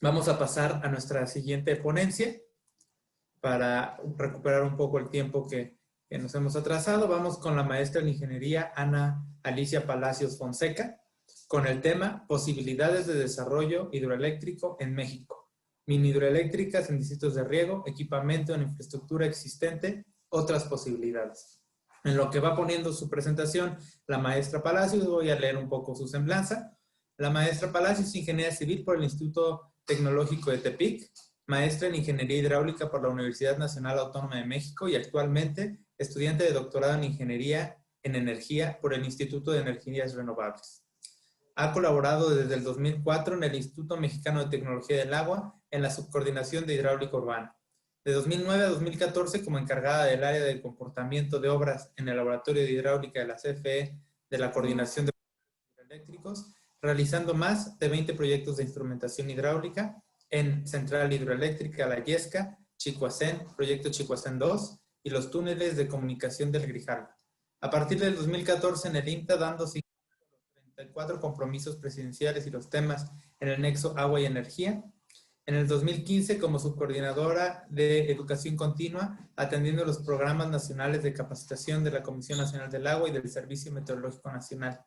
Vamos a pasar a nuestra siguiente ponencia para recuperar un poco el tiempo que nos hemos atrasado. Vamos con la maestra en ingeniería Ana Alicia Palacios Fonseca con el tema Posibilidades de desarrollo hidroeléctrico en México. Mini hidroeléctricas en distritos de riego, equipamiento en infraestructura existente, otras posibilidades. En lo que va poniendo su presentación la maestra Palacios, voy a leer un poco su semblanza. La maestra Palacios es ingeniera civil por el Instituto Tecnológico de Tepic, maestra en Ingeniería Hidráulica por la Universidad Nacional Autónoma de México y actualmente estudiante de doctorado en Ingeniería en Energía por el Instituto de Energías Renovables. Ha colaborado desde el 2004 en el Instituto Mexicano de Tecnología del Agua en la Subcoordinación de Hidráulica Urbana. De 2009 a 2014 como encargada del área de comportamiento de obras en el Laboratorio de Hidráulica de la CFE de la Coordinación de Eléctricos, realizando más de 20 proyectos de instrumentación hidráulica en Central Hidroeléctrica La Yesca, Chicoacén, Proyecto Chicoacén 2 y los túneles de comunicación del Grijalva. A partir del 2014 en el INTA, dando 34 compromisos presidenciales y los temas en el nexo agua y energía. En el 2015 como subcoordinadora de educación continua, atendiendo los programas nacionales de capacitación de la Comisión Nacional del Agua y del Servicio Meteorológico Nacional.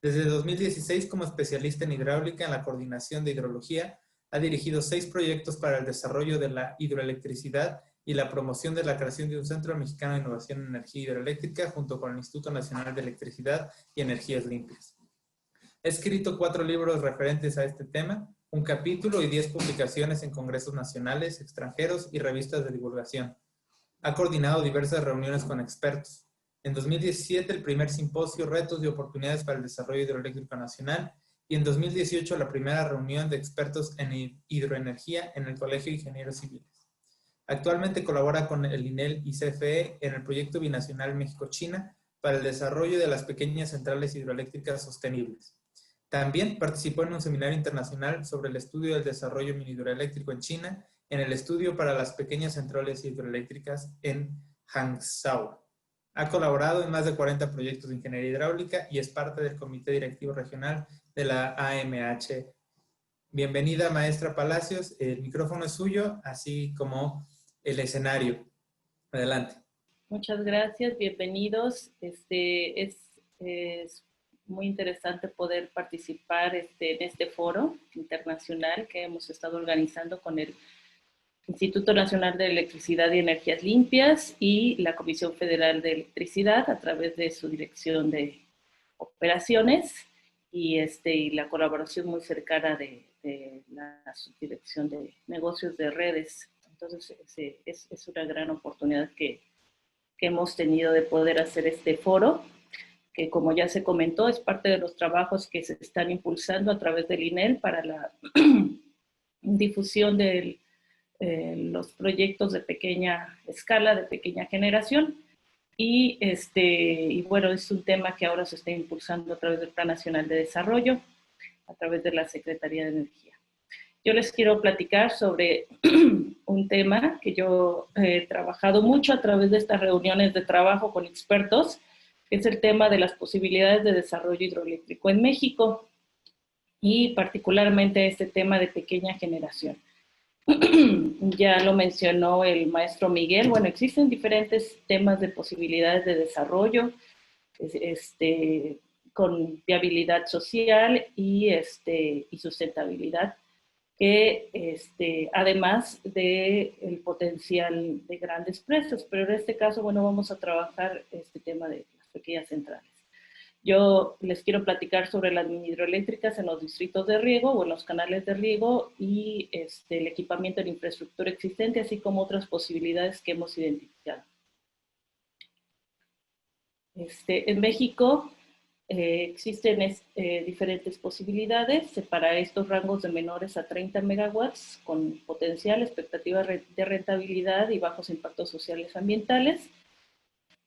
Desde 2016 como especialista en hidráulica en la coordinación de hidrología, ha dirigido 6 proyectos para el desarrollo de la hidroelectricidad y la promoción de la creación de un Centro Mexicano de Innovación en Energía Hidroeléctrica junto con el Instituto Nacional de Electricidad y Energías Limpias. Ha escrito 4 libros referentes a este tema, un capítulo y 10 publicaciones en congresos nacionales, extranjeros y revistas de divulgación. Ha coordinado diversas reuniones con expertos. En 2017, el primer simposio Retos y Oportunidades para el Desarrollo Hidroeléctrico Nacional y en 2018, la primera reunión de expertos en hidroenergía en el Colegio de Ingenieros Civiles. Actualmente colabora con el INEL y CFE en el proyecto binacional México-China para el desarrollo de las pequeñas centrales hidroeléctricas sostenibles. También participó en un seminario internacional sobre el estudio del desarrollo mini hidroeléctrico en China, en el estudio para las pequeñas centrales hidroeléctricas en Hangzhou. Ha colaborado en más de 40 proyectos de ingeniería hidráulica y es parte del Comité Directivo Regional de la AMH. Bienvenida, maestra Palacios. El micrófono es suyo, así como el escenario. Adelante. Muchas gracias, bienvenidos. Es muy interesante poder participar en este foro internacional que hemos estado organizando con el Instituto Nacional de Electricidad y Energías Limpias y la Comisión Federal de Electricidad a través de su dirección de operaciones y la colaboración muy cercana de la subdirección de negocios de redes. Entonces es una gran oportunidad que hemos tenido de poder hacer este foro, que como ya se comentó, es parte de los trabajos que se están impulsando a través del INEL para la difusión de los proyectos de pequeña escala, de pequeña generación, y bueno, es un tema que ahora se está impulsando a través del Plan Nacional de Desarrollo, a través de la Secretaría de Energía. Yo les quiero platicar sobre un tema que yo he trabajado mucho a través de estas reuniones de trabajo con expertos, que es el tema de las posibilidades de desarrollo hidroeléctrico en México y particularmente este tema de pequeña generación. Ya lo mencionó el maestro Miguel, bueno, existen diferentes temas de posibilidades de desarrollo, con viabilidad social y sustentabilidad, que además del potencial de grandes presas, pero en este caso, bueno, vamos a trabajar este tema de las pequeñas centrales. Yo les quiero platicar sobre las mini hidroeléctricas en los distritos de riego o en los canales de riego y el equipamiento en infraestructura existente, así como otras posibilidades que hemos identificado. En México existen diferentes posibilidades para estos rangos de menores a 30 megawatts con potencial, expectativa de rentabilidad y bajos impactos sociales ambientales.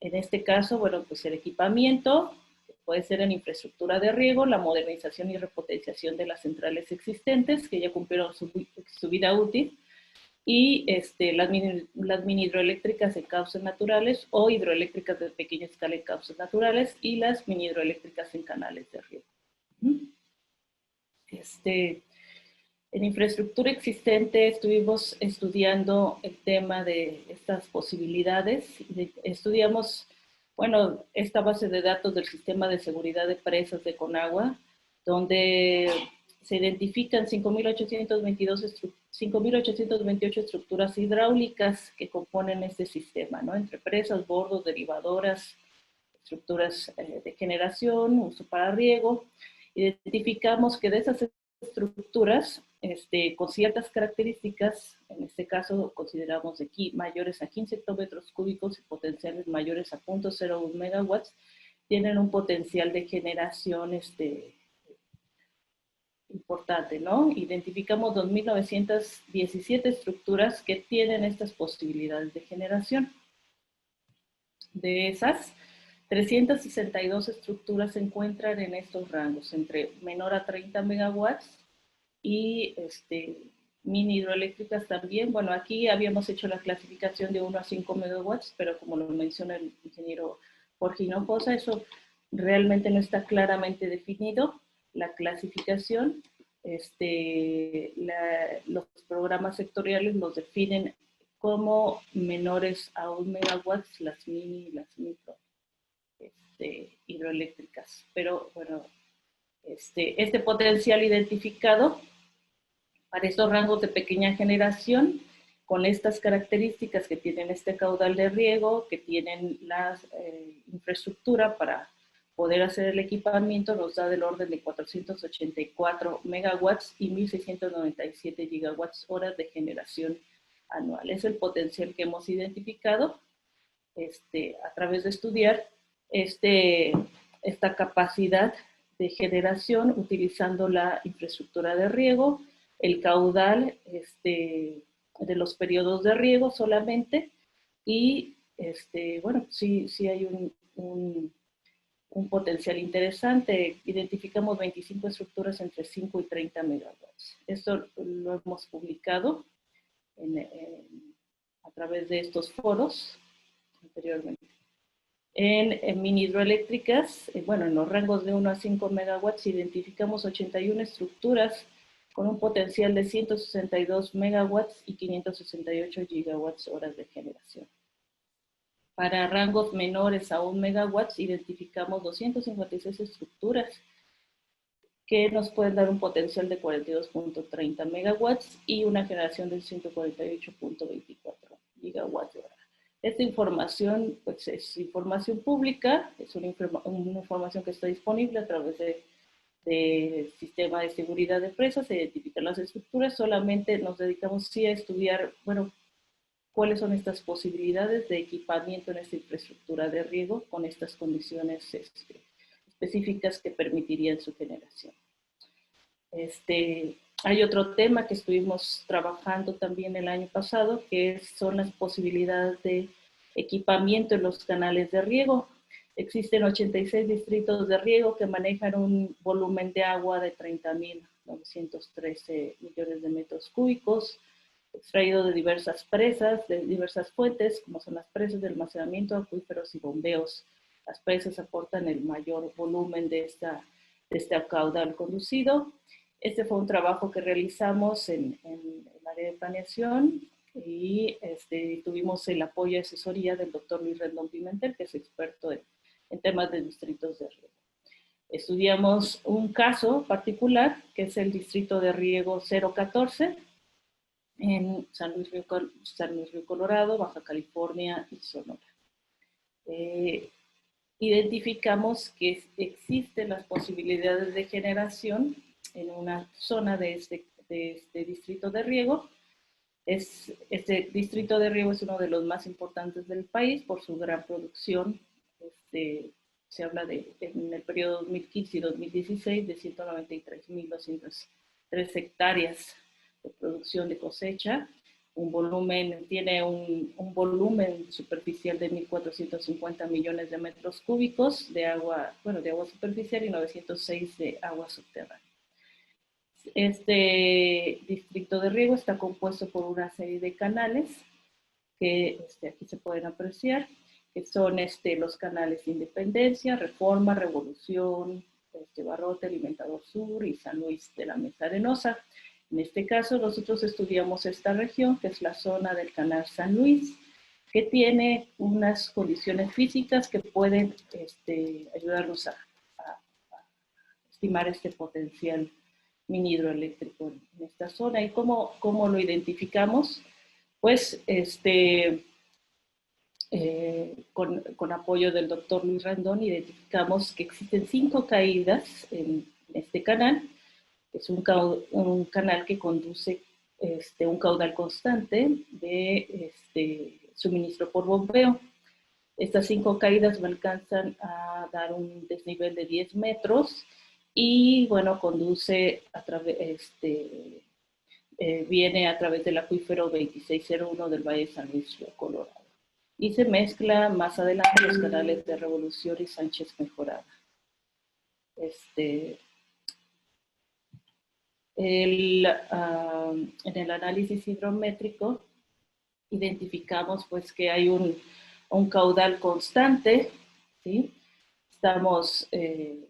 En este caso, bueno, pues el equipamiento puede ser en infraestructura de riego, la modernización y repotenciación de las centrales existentes que ya cumplieron su vida útil, y las mini hidroeléctricas en cauces naturales o hidroeléctricas de pequeña escala en cauces naturales y las mini hidroeléctricas en canales de riego. En infraestructura existente estuvimos estudiando el tema de estas posibilidades. Estudiamos, bueno, esta base de datos del Sistema de Seguridad de Presas de Conagua, donde se identifican 5.828 estructuras hidráulicas que componen este sistema, ¿no? Entre presas, bordos, derivadoras, estructuras de generación, uso para riego. Identificamos que de esas estructuras, con ciertas características, en este caso consideramos aquí mayores a 15 hectómetros cúbicos y potenciales mayores a 0.01 megawatts, tienen un potencial de generación importante, ¿no? Identificamos 2.917 estructuras que tienen estas posibilidades de generación. De esas, 362 estructuras se encuentran en estos rangos, entre menor a 30 megawatts y mini hidroeléctricas también. Bueno, aquí habíamos hecho la clasificación de 1 a 5 megawatts, pero como lo menciona el ingeniero Jorge Hinojosa, eso realmente no está claramente definido. La clasificación, los programas sectoriales los definen como menores a 1 megawatts, las mini y las micro hidroeléctricas. Pero bueno, este potencial identificado para estos rangos de pequeña generación, con estas características que tienen este caudal de riego, que tienen la infraestructura para poder hacer el equipamiento, nos da del orden de 484 megawatts y 1.697 gigawatts horas de generación anual. Es el potencial que hemos identificado a través de estudiar esta capacidad de generación utilizando la infraestructura de riego, el caudal de los periodos de riego solamente, y bueno, sí hay un potencial interesante. Identificamos 25 estructuras entre 5 y 30 megawatts. Esto lo hemos publicado a través de estos foros anteriormente. En mini hidroeléctricas, bueno, en los rangos de 1 a 5 megawatts identificamos 81 estructuras con un potencial de 162 megawatts y 568 gigawatts horas de generación. Para rangos menores a 1 megawatts identificamos 256 estructuras que nos pueden dar un potencial de 42.30 megawatts y una generación de 148.24 gigawatts hora. Esta información, pues, es información pública, es una información que está disponible a través del sistema de seguridad de presas, se identifican las estructuras, solamente nos dedicamos sí a estudiar, bueno, cuáles son estas posibilidades de equipamiento en esta infraestructura de riego con estas condiciones específicas que permitirían su generación. Hay otro tema que estuvimos trabajando también el año pasado, que son las posibilidades de equipamiento en los canales de riego. Existen 86 distritos de riego que manejan un volumen de agua de 30.913 millones de metros cúbicos, extraído de diversas presas, de diversas fuentes, como son las presas de almacenamiento, acuíferos y bombeos. Las presas aportan el mayor volumen de este caudal conducido. Este fue un trabajo que realizamos en el área de planeación y tuvimos el apoyo y asesoría del doctor Luis Rendón Pimentel, que es experto en temas de distritos de riego. Estudiamos un caso particular, que es el distrito de riego 014, en San Luis Río Colorado, Baja California y Sonora. Identificamos que existen las posibilidades de generación en una zona de este distrito de riego. Este distrito de riego es uno de los más importantes del país por su gran producción. Se habla en el periodo 2015 y 2016 de 193.203 hectáreas de producción de cosecha. Tiene un volumen superficial de 1.450 millones de metros cúbicos de agua superficial y 906 de agua subterránea. Este distrito de riego está compuesto por una serie de canales que aquí se pueden apreciar, que son los canales Independencia, Reforma, Revolución, Barrote, Alimentador Sur y San Luis de la Mesa Arenosa. En este caso, nosotros estudiamos esta región, que es la zona del Canal San Luis, que tiene unas condiciones físicas que pueden ayudarnos a estimar este potencial mini hidroeléctrico en esta zona. ¿Y cómo lo identificamos? Pues con apoyo del doctor Luis Randón, identificamos que existen 5 caídas en este canal. Es un canal que conduce un caudal constante de suministro por bombeo. Estas 5 caídas me alcanzan a dar un desnivel de 10 metros y, bueno, conduce a través, viene a través del acuífero 2601 del Valle de San Luis, Río Colorado. Y se mezcla más adelante los canales de Revolución y Sánchez Mejorada. En el análisis hidrométrico identificamos pues que hay un caudal constante, ¿sí? Estamos en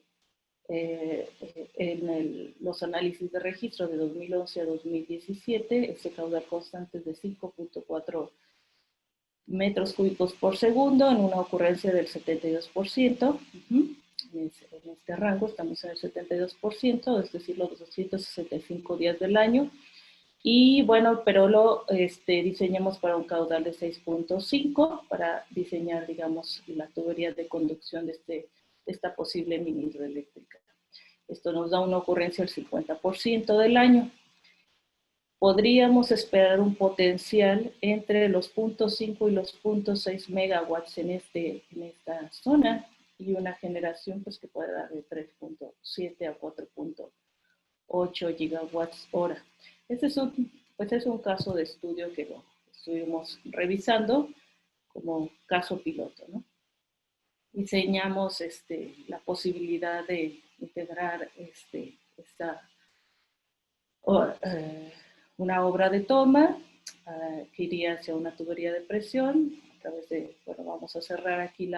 los análisis de registro de 2011 a 2017, ese caudal constante es de 5.4 metros cúbicos por segundo en una ocurrencia del 72%. En este rango estamos en el 72%, es decir, los 265 días del año. Y bueno, pero lo diseñamos para un caudal de 6.5 para diseñar, digamos, la tubería de conducción de esta posible mini hidroeléctrica. Esto nos da una ocurrencia del 50% del año. Podríamos esperar un potencial entre los 0.5 y los 0.6 megawatts en esta zona y una generación pues, que puede dar de 3.7 a 4.8 gigawatts hora. Este es un caso de estudio que lo estuvimos revisando como caso piloto, ¿no? Diseñamos la posibilidad de integrar una obra de toma que iría hacia una tubería de presión a través de, bueno, vamos a cerrar aquí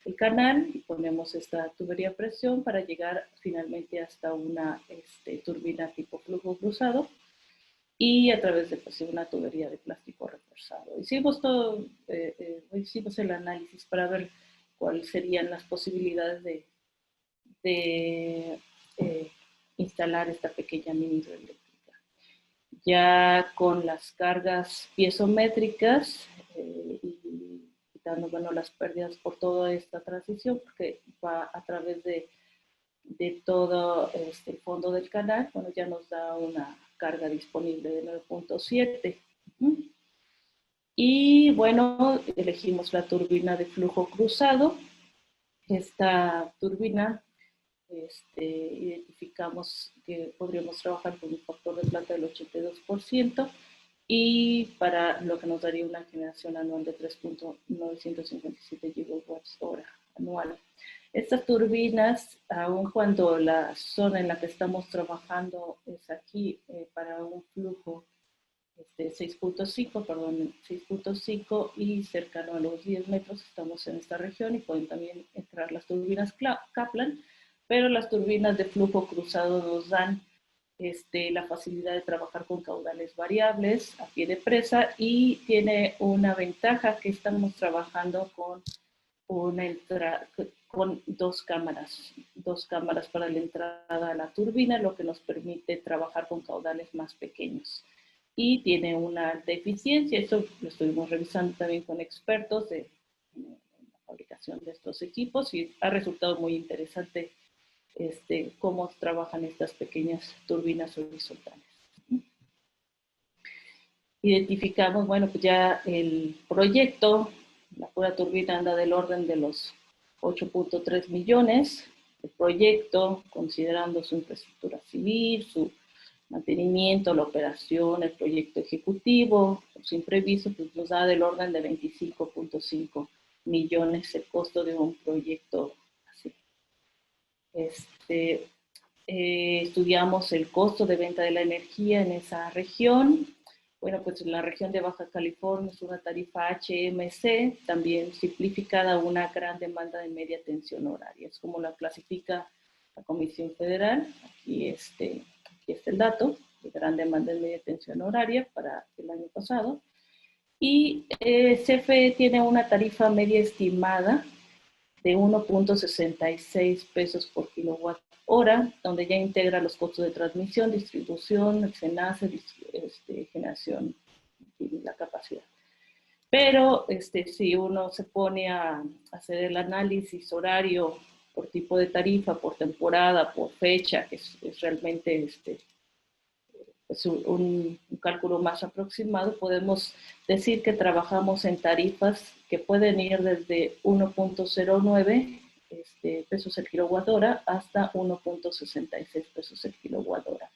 el canal y ponemos esta tubería de presión para llegar finalmente hasta una turbina tipo flujo cruzado y a través de pues, una tubería de plástico reforzado. Hicimos el análisis para ver cuáles serían las posibilidades de instalar esta pequeña mini hidroeléctrica. Ya con las cargas piezométricas y quitando, bueno, las pérdidas por toda esta transición, porque va a través de todo el fondo del canal, bueno, ya nos da una carga disponible de 9.7. Y bueno, elegimos la turbina de flujo cruzado. Esta turbina identificamos que podríamos trabajar con un factor de planta del 82% y para lo que nos daría una generación anual de 3.957 gigawatts hora anual. Estas turbinas, aun cuando la zona en la que estamos trabajando es aquí para un flujo 6.5 y cercano a los 10 metros, estamos en esta región y pueden también entrar las turbinas Kaplan, pero las turbinas de flujo cruzado nos dan la facilidad de trabajar con caudales variables a pie de presa y tiene una ventaja que estamos trabajando con dos cámaras para la entrada a la turbina, lo que nos permite trabajar con caudales más pequeños. Y tiene una alta eficiencia, eso lo estuvimos revisando también con expertos en la fabricación de estos equipos y ha resultado muy interesante cómo trabajan estas pequeñas turbinas horizontales. Identificamos, bueno, pues ya el proyecto, la pura turbina anda del orden de los 8.3 millones. El proyecto, considerando su infraestructura civil, su mantenimiento, la operación, el proyecto ejecutivo, los imprevistos, pues nos da del orden de 25.5 millones el costo de un proyecto así. Estudiamos el costo de venta de la energía en esa región. Bueno, pues en la región de Baja California es una tarifa HMC, también simplificada a una gran demanda de media tensión horaria. Es como la clasifica la Comisión Federal. Aquí está el dato. de gran demanda en media tensión horaria para el año pasado. Y CFE tiene una tarifa media estimada de 1.66 pesos por kilowatt hora, donde ya integra los costos de transmisión, distribución, el SENACE, generación y la capacidad. Pero si uno se pone a hacer el análisis horario por tipo de tarifa, por temporada, por fecha, que es realmente pues un cálculo más aproximado, podemos decir que trabajamos en tarifas que pueden ir desde 1.09 pesos el kilowatt hora hasta 1.66 pesos el kilowatt hora.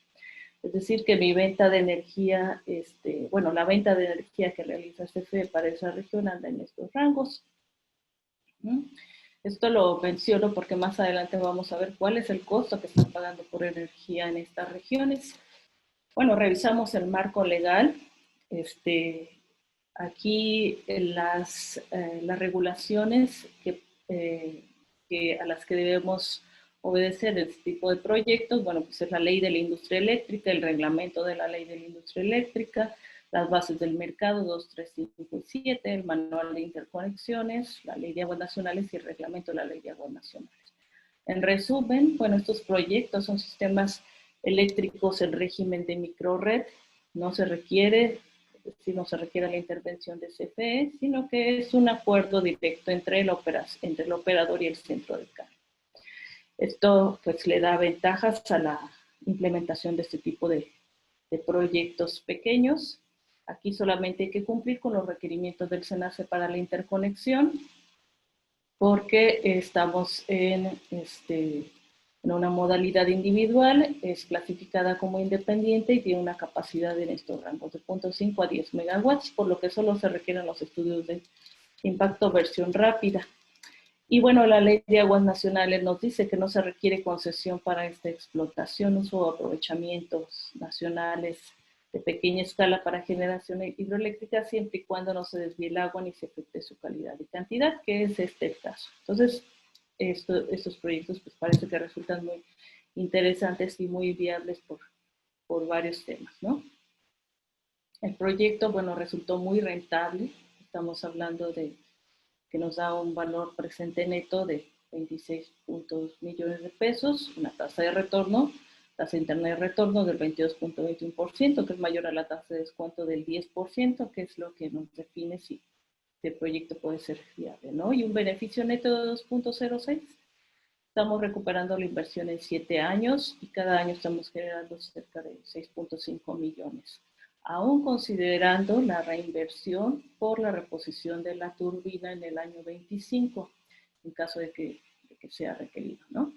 Es decir, que mi venta de energía, la venta de energía que realiza CFE para esa región anda en estos rangos. Esto lo menciono porque más adelante vamos a ver cuál es el costo que están pagando por energía en estas regiones. Bueno, revisamos el marco legal. Aquí las regulaciones a las que debemos obedecer en este tipo de proyectos, bueno, pues es la ley de la industria eléctrica, el reglamento de la ley de la industria eléctrica, las bases del mercado 2, 3, 5 y 7, el manual de interconexiones, la ley de aguas nacionales y el reglamento de la ley de aguas nacionales. En resumen, bueno, estos proyectos son sistemas eléctricos en régimen de microred, no se requiere la intervención de CFE, sino que es un acuerdo directo entre el operador y el centro de carga. Esto pues le da ventajas a la implementación de este tipo de proyectos pequeños. Aquí solamente hay que cumplir con los requerimientos del SENACE para la interconexión, porque estamos en una modalidad individual, es clasificada como independiente y tiene una capacidad en estos rangos de 0.5 a 10 megawatts, por lo que solo se requieren los estudios de impacto versión rápida. Y bueno, la ley de aguas nacionales nos dice que no se requiere concesión para esta explotación, uso o aprovechamientos nacionales de pequeña escala para generación hidroeléctrica, siempre y cuando no se desvíe el agua ni se afecte su calidad y cantidad, que es el caso. Entonces, estos proyectos pues parece que resultan muy interesantes y muy viables por varios temas, ¿no? El proyecto, bueno, resultó muy rentable. Estamos hablando de que nos da un valor presente neto de 26.2 millones de pesos, una tasa de retorno, tasa interna de retorno del 22.21%, que es mayor a la tasa de descuento del 10%, que es lo que nos define si el proyecto puede ser viable, ¿no? Y un beneficio neto de 2.06. Estamos recuperando la inversión en 7 años y cada año estamos generando cerca de 6.5 millones. Aún considerando la reinversión por la reposición de la turbina en el año 25, en caso de que sea requerido, ¿no?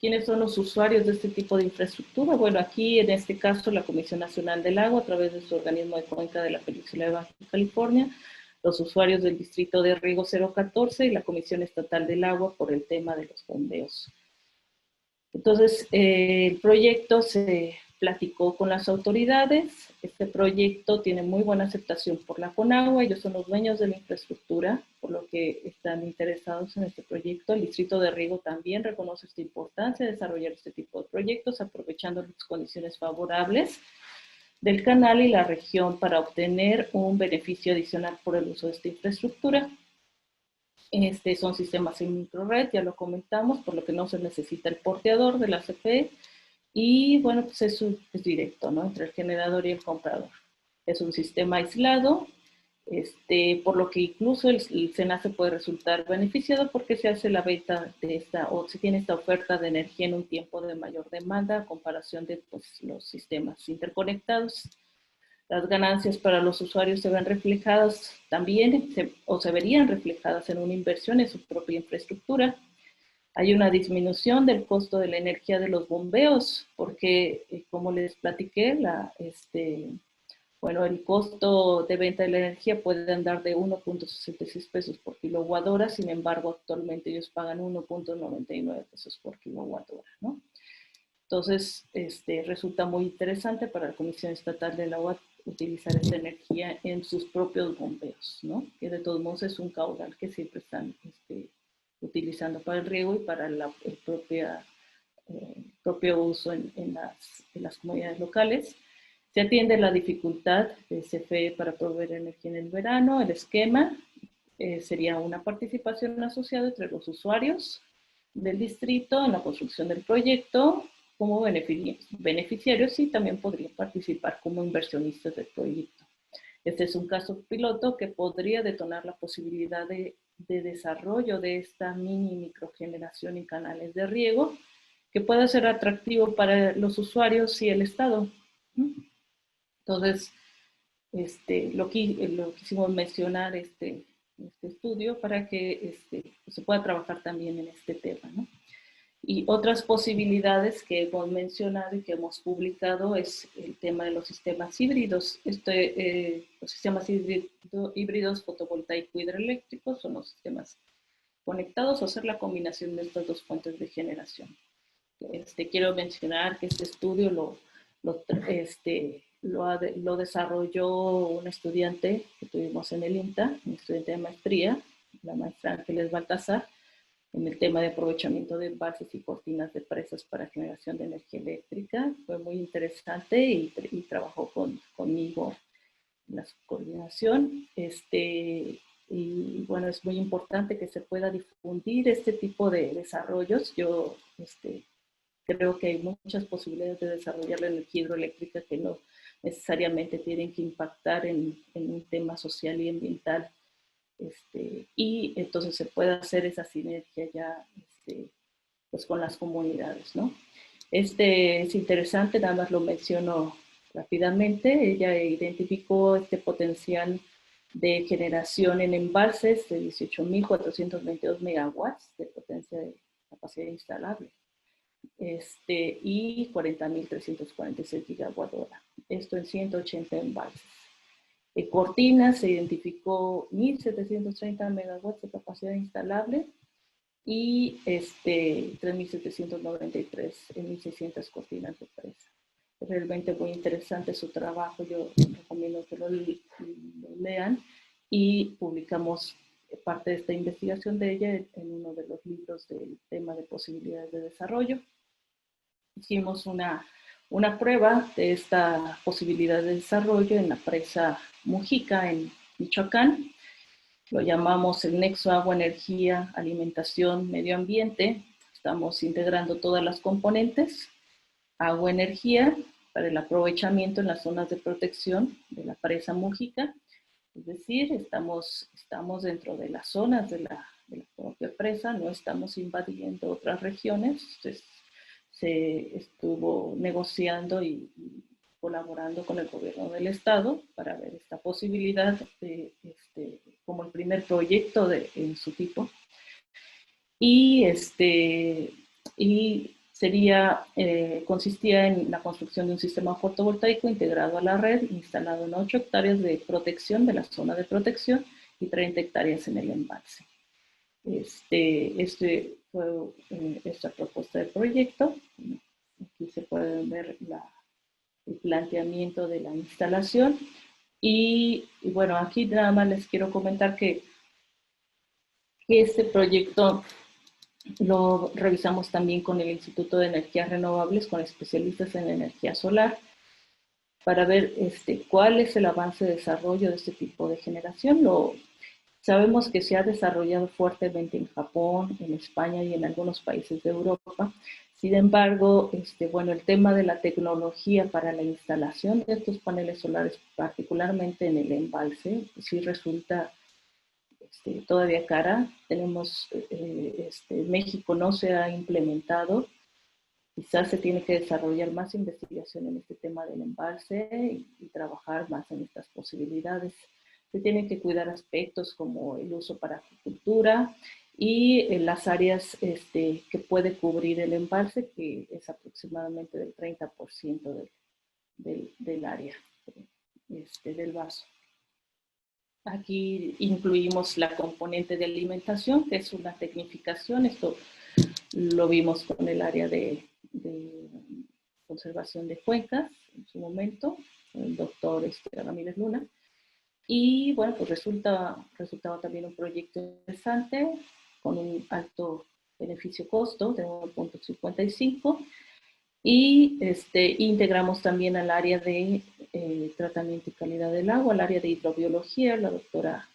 ¿Quiénes son los usuarios de este tipo de infraestructura? Bueno, aquí en este caso la Comisión Nacional del Agua, a través de su organismo de cuenca de la Península de Baja California, los usuarios del Distrito de Riego 014 y la Comisión Estatal del Agua por el tema de los bombeos. Entonces, el proyecto se platicó con las autoridades. Este proyecto tiene muy buena aceptación por la CONAGUA. Ellos son los dueños de la infraestructura, por lo que están interesados en este proyecto. El Distrito de Riego también reconoce esta importancia de desarrollar este tipo de proyectos, aprovechando las condiciones favorables del canal y la región para obtener un beneficio adicional por el uso de esta infraestructura. Son sistemas en microred, ya lo comentamos, por lo que no se necesita el porteador de la CFE. Y bueno, pues es directo, ¿no? Entre el generador y el comprador. Es un sistema aislado, por lo que incluso el SENACE puede resultar beneficiado porque se hace la venta de se tiene esta oferta de energía en un tiempo de mayor demanda a comparación de pues, los sistemas interconectados. Las ganancias para los usuarios se ven reflejadas también, se verían reflejadas en una inversión en su propia infraestructura. Hay una disminución del costo de la energía de los bombeos, porque, como les platiqué, el costo de venta de la energía puede andar de 1.66 pesos por kilowatt hora, sin embargo, actualmente ellos pagan 1.99 pesos por kilowatt hora, ¿no? Entonces, resulta muy interesante para la Comisión Estatal del Agua utilizar esta energía en sus propios bombeos, ¿no? Que de todos modos es un caudal que siempre están utilizando para el riego y para la propia propio uso en las comunidades locales. Se atiende la dificultad de CFE para proveer energía en el verano. El esquema sería una participación asociada entre los usuarios del distrito en la construcción del proyecto como beneficiarios y también podrían participar como inversionistas del proyecto. Este es un caso piloto que podría detonar la posibilidad de desarrollo de esta mini microgeneración en canales de riego que pueda ser atractivo para los usuarios y el Estado. Entonces, lo quisimos mencionar este estudio para que se pueda trabajar también en este tema, ¿no? Y otras posibilidades que hemos mencionado y que hemos publicado es el tema de los sistemas híbridos. Los sistemas híbridos fotovoltaico-hidroeléctricos son los sistemas conectados o hacer la combinación de estas dos fuentes de generación. Quiero mencionar que este estudio lo desarrolló un estudiante que tuvimos en el INTA, un estudiante de maestría, la maestra Ángeles Baltasar, en el tema de aprovechamiento de bases y cortinas de presas para generación de energía eléctrica. Fue muy interesante y trabajó conmigo en la subcoordinación. Y bueno, es muy importante que se pueda difundir este tipo de desarrollos. Yo creo que hay muchas posibilidades de desarrollar la energía hidroeléctrica que no necesariamente tienen que impactar en un tema social y ambiental. Y entonces se puede hacer esa sinergia ya pues con las comunidades, ¿no? Es interesante, nada más lo menciono rápidamente. Ella identificó este potencial de generación en embalses de 18.422 megawatts de potencia de capacidad instalable y 40.346 gigawatt hora. Esto en 180 embalses. Cortina se identificó 1.730 megawatts de capacidad instalable y 3.793 en 1.600 cortinas de presa. Es realmente muy interesante su trabajo, yo recomiendo que lo lean y publicamos parte de esta investigación de ella en uno de los libros del tema de posibilidades de desarrollo. Hicimos una prueba de esta posibilidad de desarrollo en la presa Mujica, en Michoacán. Lo llamamos el nexo agua, energía, alimentación, medio ambiente. Estamos integrando todas las componentes, agua, energía, para el aprovechamiento en las zonas de protección de la presa Mujica. Es decir, estamos dentro de las zonas de la propia presa, no estamos invadiendo otras regiones. Entonces, se estuvo negociando y colaborando con el gobierno del estado para ver esta posibilidad de, como el primer proyecto en su tipo. Y consistía en la construcción de un sistema fotovoltaico integrado a la red, instalado en 8 hectáreas de protección de la zona de protección y 30 hectáreas en el embalse. Fue esta propuesta de proyecto. Aquí se puede ver el planteamiento de la instalación. Y bueno, aquí nada más les quiero comentar que este proyecto lo revisamos también con el Instituto de Energías Renovables, con especialistas en energía solar, para ver cuál es el avance de desarrollo de este tipo de generación. Sabemos que se ha desarrollado fuertemente en Japón, en España y en algunos países de Europa. Sin embargo, bueno, el tema de la tecnología para la instalación de estos paneles solares, particularmente en el embalse, sí resulta todavía cara. México no se ha implementado. Quizás se tiene que desarrollar más investigación en este tema del embalse y trabajar más en estas posibilidades. Se tienen que cuidar aspectos como el uso para agricultura y las áreas que puede cubrir el embalse, que es aproximadamente del 30% del área del vaso. Aquí incluimos la componente de alimentación, que es una tecnificación. Esto lo vimos con el área de conservación de cuencas en su momento, el doctor Ramírez Luna. Y bueno, pues resultaba también un proyecto interesante con un alto beneficio-costo de 1.55 Y integramos también al área de tratamiento y calidad del agua, al área de hidrobiología, la doctora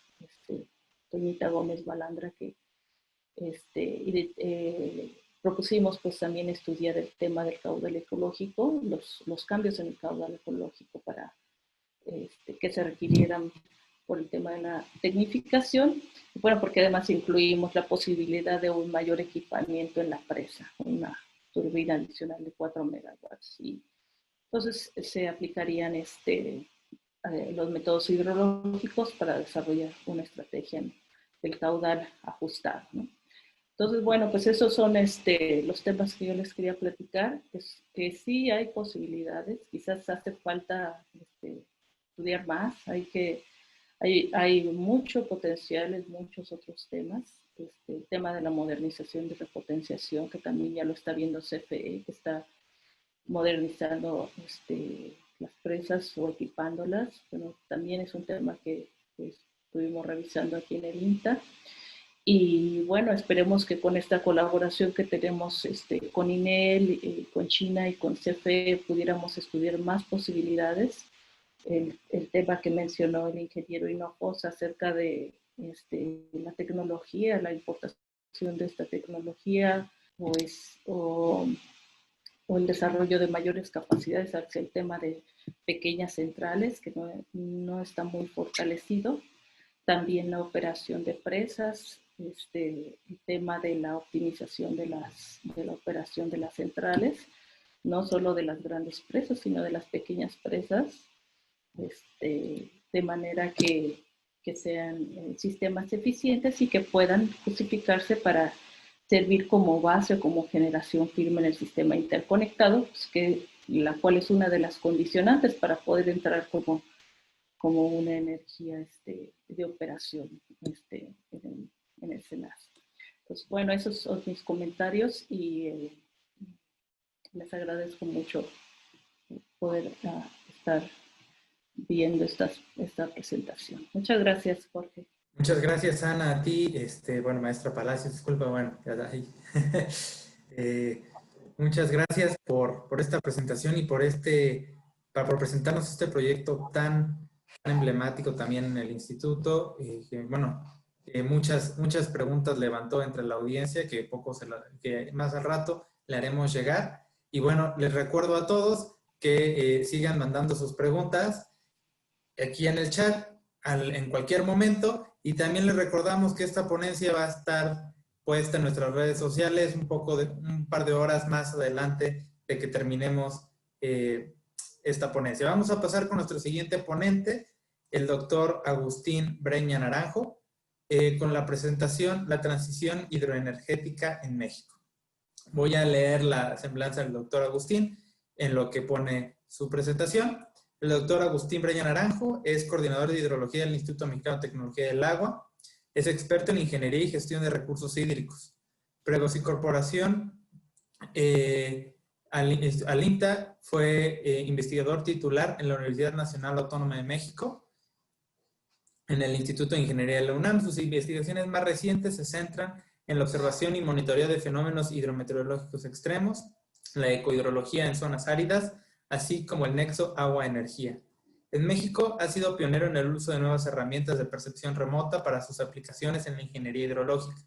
Toñita Gómez Balandra, que propusimos pues también estudiar el tema del caudal ecológico, los cambios en el caudal ecológico para que se requirieran por el tema de la tecnificación. Bueno, porque además incluimos la posibilidad de un mayor equipamiento en la presa, una turbina adicional de 4 megawatts. Y entonces se aplicarían los métodos hidrológicos para desarrollar una estrategia del caudal ajustado, ¿no? Entonces, bueno, pues esos son los temas que yo les quería platicar, que sí hay posibilidades, quizás hace falta estudiar más, hay mucho potencial en muchos otros temas. El tema de la modernización y repotenciación, que también ya lo está viendo CFE, que está modernizando las presas o equipándolas. Bueno, también es un tema que estuvimos revisando aquí en el INTA. Y bueno, esperemos que con esta colaboración que tenemos con INEL, con China y con CFE pudiéramos estudiar más posibilidades. El tema que mencionó el ingeniero Hinojosa acerca de la tecnología, la importación de esta tecnología o el desarrollo de mayores capacidades hacia el tema de pequeñas centrales, que no está muy fortalecido. También la operación de presas, el tema de la optimización de la operación de las centrales, no solo de las grandes presas, sino de las pequeñas presas, de manera que sean sistemas eficientes y que puedan justificarse para servir como base o como generación firme en el sistema interconectado, pues la cual es una de las condicionantes para poder entrar como una energía de operación en el SENASA. Entonces, bueno, esos son mis comentarios y les agradezco mucho poder estar viendo esta presentación. Muchas gracias, Jorge. Muchas gracias, Ana, a ti. Bueno, maestra Palacios, disculpa, bueno, muchas gracias por esta presentación y por presentarnos este proyecto tan emblemático también en el instituto. Muchas preguntas levantó entre la audiencia que que más al rato le haremos llegar. Y bueno, les recuerdo a todos que sigan mandando sus preguntas aquí en el chat en cualquier momento, y también les recordamos que esta ponencia va a estar puesta en nuestras redes sociales un par de horas más adelante de que terminemos esta ponencia. Vamos a pasar con nuestro siguiente ponente, el doctor Agustín Breña Naranjo, con la presentación La transición hidroenergética en México. Voy a leer la semblanza del doctor Agustín en lo que pone su presentación. El doctor Agustín Breña Naranjo es coordinador de hidrología del Instituto Mexicano de Tecnología del Agua. Es experto en ingeniería y gestión de recursos hídricos. Previo a su incorporación al INTA, fue investigador titular en la Universidad Nacional Autónoma de México, en el Instituto de Ingeniería de la UNAM. Sus investigaciones más recientes se centran en la observación y monitoreo de fenómenos hidrometeorológicos extremos, la ecohidrología en zonas áridas, así como el nexo agua-energía. En México ha sido pionero en el uso de nuevas herramientas de percepción remota para sus aplicaciones en la ingeniería hidrológica.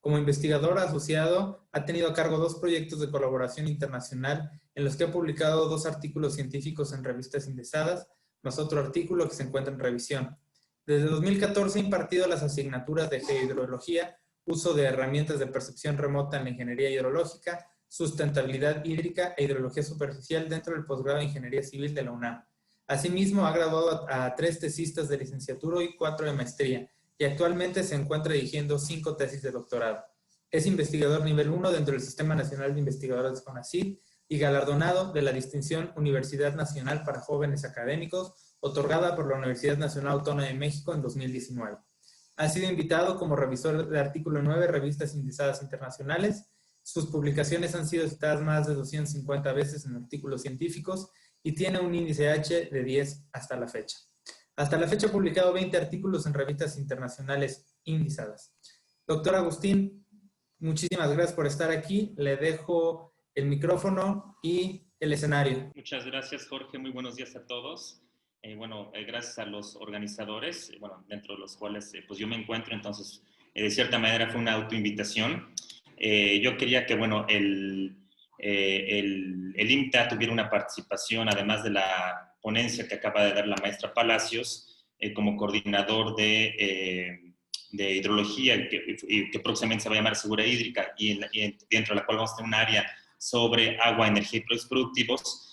Como investigador asociado, ha tenido a cargo 2 proyectos de colaboración internacional en los que ha publicado 2 artículos científicos en revistas indexadas, más otro artículo que se encuentra en revisión. Desde 2014 ha impartido las asignaturas de geohidrología, uso de herramientas de percepción remota en la ingeniería hidrológica, sustentabilidad hídrica e hidrología superficial dentro del posgrado de Ingeniería Civil de la UNAM. Asimismo, ha graduado a 3 tesistas de licenciatura y 4 de maestría, y actualmente se encuentra dirigiendo 5 tesis de doctorado. Es investigador nivel 1 dentro del Sistema Nacional de Investigadores CONACYT y galardonado de la distinción Universidad Nacional para Jóvenes Académicos, otorgada por la Universidad Nacional Autónoma de México en 2019. Ha sido invitado como revisor de artículo 9 revistas indexadas internacionales. Sus publicaciones han sido citadas más de 250 veces en artículos científicos y tiene un índice H de 10 hasta la fecha. Hasta la fecha ha publicado 20 artículos en revistas internacionales indexadas. Doctor Agustín, muchísimas gracias por estar aquí. Le dejo el micrófono y el escenario. Muchas gracias, Jorge. Muy buenos días a todos. Gracias a los organizadores, dentro de los cuales pues yo me encuentro, entonces de cierta manera fue una autoinvitación. Yo quería que el IMTA tuviera una participación, además de la ponencia que acaba de dar la maestra Palacios, como coordinador de hidrología, que próximamente se va a llamar Segura Hídrica, y dentro de la cual vamos a tener un área sobre agua, energía y proyectos productivos.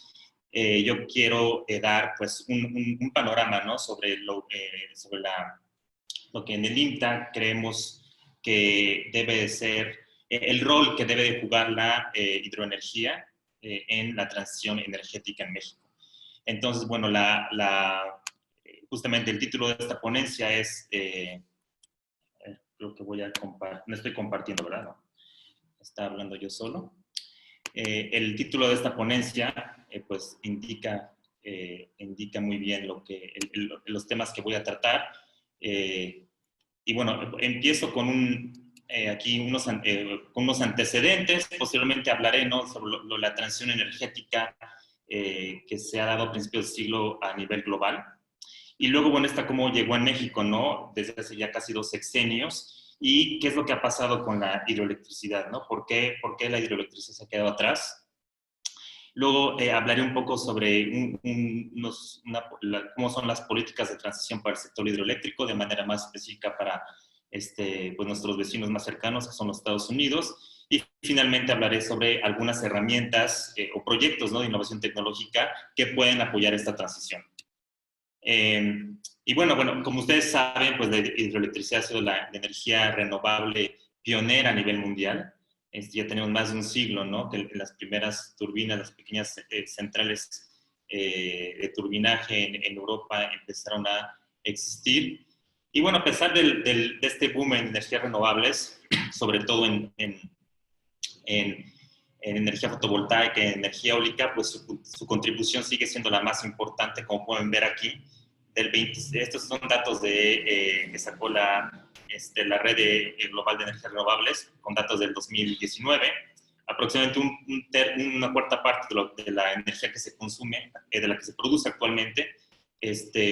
Yo quiero dar pues, un panorama, ¿no? sobre lo que en el IMTA creemos que debe de ser, el rol que debe de jugar la hidroenergía en la transición energética en México. Entonces, bueno, justamente el título de esta ponencia es, creo que voy a compartir, no estoy compartiendo, ¿verdad? No, está hablando yo solo. El título de esta ponencia pues indica muy bien los temas que voy a tratar. Y bueno, empiezo con con unos antecedentes. Posteriormente hablaré, ¿no? sobre la transición energética que se ha dado a principios del siglo a nivel global. Y luego, bueno, cómo llegó a México, ¿no? Desde hace ya casi 2 sexenios. Y qué es lo que ha pasado con la hidroelectricidad, ¿no? ¿Por qué la hidroelectricidad se ha quedado atrás? Luego hablaré un poco sobre cómo son las políticas de transición para el sector hidroeléctrico de manera más específica para pues nuestros vecinos más cercanos, que son los Estados Unidos. Y finalmente hablaré sobre algunas herramientas o proyectos, ¿no? de innovación tecnológica que pueden apoyar esta transición. Y bueno, como ustedes saben, pues la hidroelectricidad ha sido la energía renovable pionera a nivel mundial. Ya tenemos más de un siglo, ¿no? Que las primeras turbinas, las pequeñas centrales de turbinaje en Europa empezaron a existir. Y bueno, a pesar de este boom en energías renovables, sobre todo en energía fotovoltaica, en energía eólica, pues su contribución sigue siendo la más importante, como pueden ver aquí. Estos son datos que sacó la Red Global de Energías Renovables, con datos del 2019. Aproximadamente una cuarta parte de la energía que se consume, de la que se produce actualmente,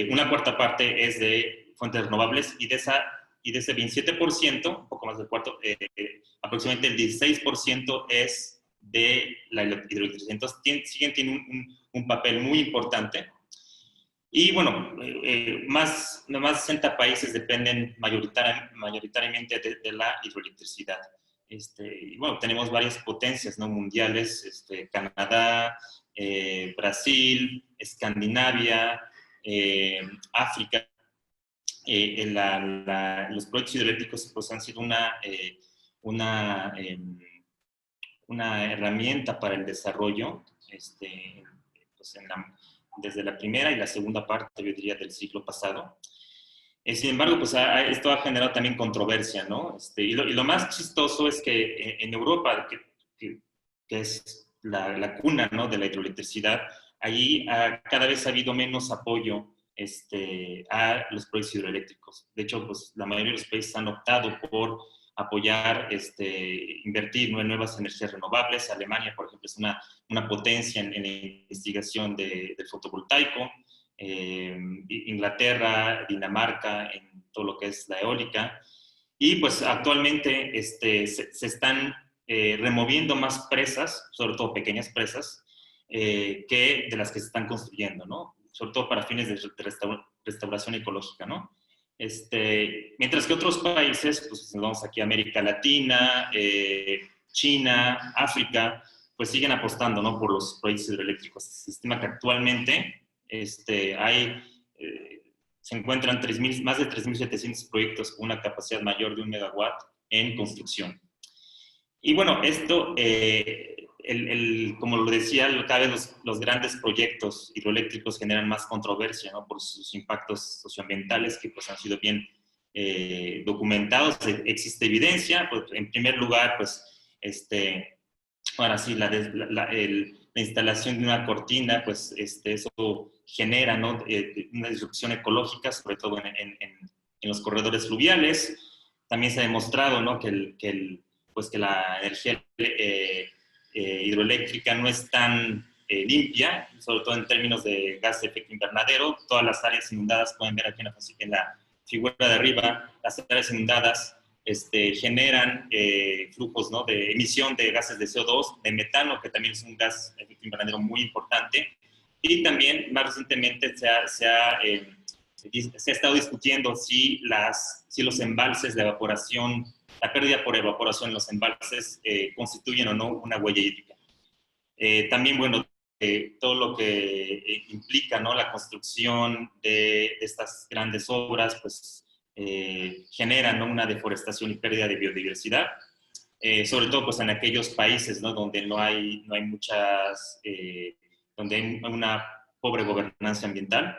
una cuarta parte es de fuentes renovables, y de ese 27%, un poco más del cuarto, aproximadamente el 16% es de la hidroelectricidad. Entonces, tienen un papel muy importante. Y bueno, más de 60 países dependen mayoritariamente de la hidroelectricidad. Y bueno, tenemos varias potencias, ¿no? mundiales, Canadá, Brasil, Escandinavia, África. Los proyectos hidroeléctricos pues, han sido una herramienta para el desarrollo pues, desde la primera y la segunda parte, yo diría, del siglo pasado. Sin embargo, pues esto ha generado también controversia, ¿no? Y lo más chistoso es que en Europa, que es la cuna, ¿no? de la hidroelectricidad, allí cada vez ha habido menos apoyo a los proyectos hidroeléctricos. De hecho, pues la mayoría de los países han optado por apoyar, invertir en nuevas energías renovables. Alemania, por ejemplo, es una potencia en la investigación del fotovoltaico. Inglaterra, Dinamarca, en todo lo que es la eólica. Y pues actualmente se están removiendo más presas, sobre todo pequeñas presas, que de las que se están construyendo, ¿no? Sobre todo para fines de restauración ecológica, ¿no? Mientras que otros países, pues nos vamos aquí a América Latina, China, África, pues siguen apostando, ¿no? por los proyectos hidroeléctricos. Se estima que actualmente se encuentran más de 3.700 proyectos con una capacidad mayor de 1 megawatt en construcción. Y bueno, esto, como lo decía, cada vez los grandes proyectos hidroeléctricos generan más controversia, ¿no? por sus impactos socioambientales que pues, han sido bien documentados. Existe evidencia, pues, en primer lugar, pues, ahora sí, la instalación de una cortina, pues eso genera, ¿no? Una disrupción ecológica, sobre todo en los corredores fluviales. También se ha demostrado, ¿no? que la energía hidroeléctrica no es tan limpia, sobre todo en términos de gas de efecto invernadero. Todas las áreas inundadas, pueden ver aquí en la figura de arriba, las áreas inundadas generan flujos, ¿no?, de emisión de gases de CO2, de metano, que también es un gas de efecto invernadero muy importante. Y también, más recientemente, se ha estado discutiendo si los embalses de evaporación, la pérdida por evaporación en los embalses constituyen o no una huella hídrica. También, bueno, todo lo que implica, ¿no?, la construcción de estas grandes obras, pues genera, ¿no?, una deforestación y pérdida de biodiversidad, sobre todo pues en aquellos países, ¿no?, donde no hay muchas, donde hay una pobre gobernanza ambiental.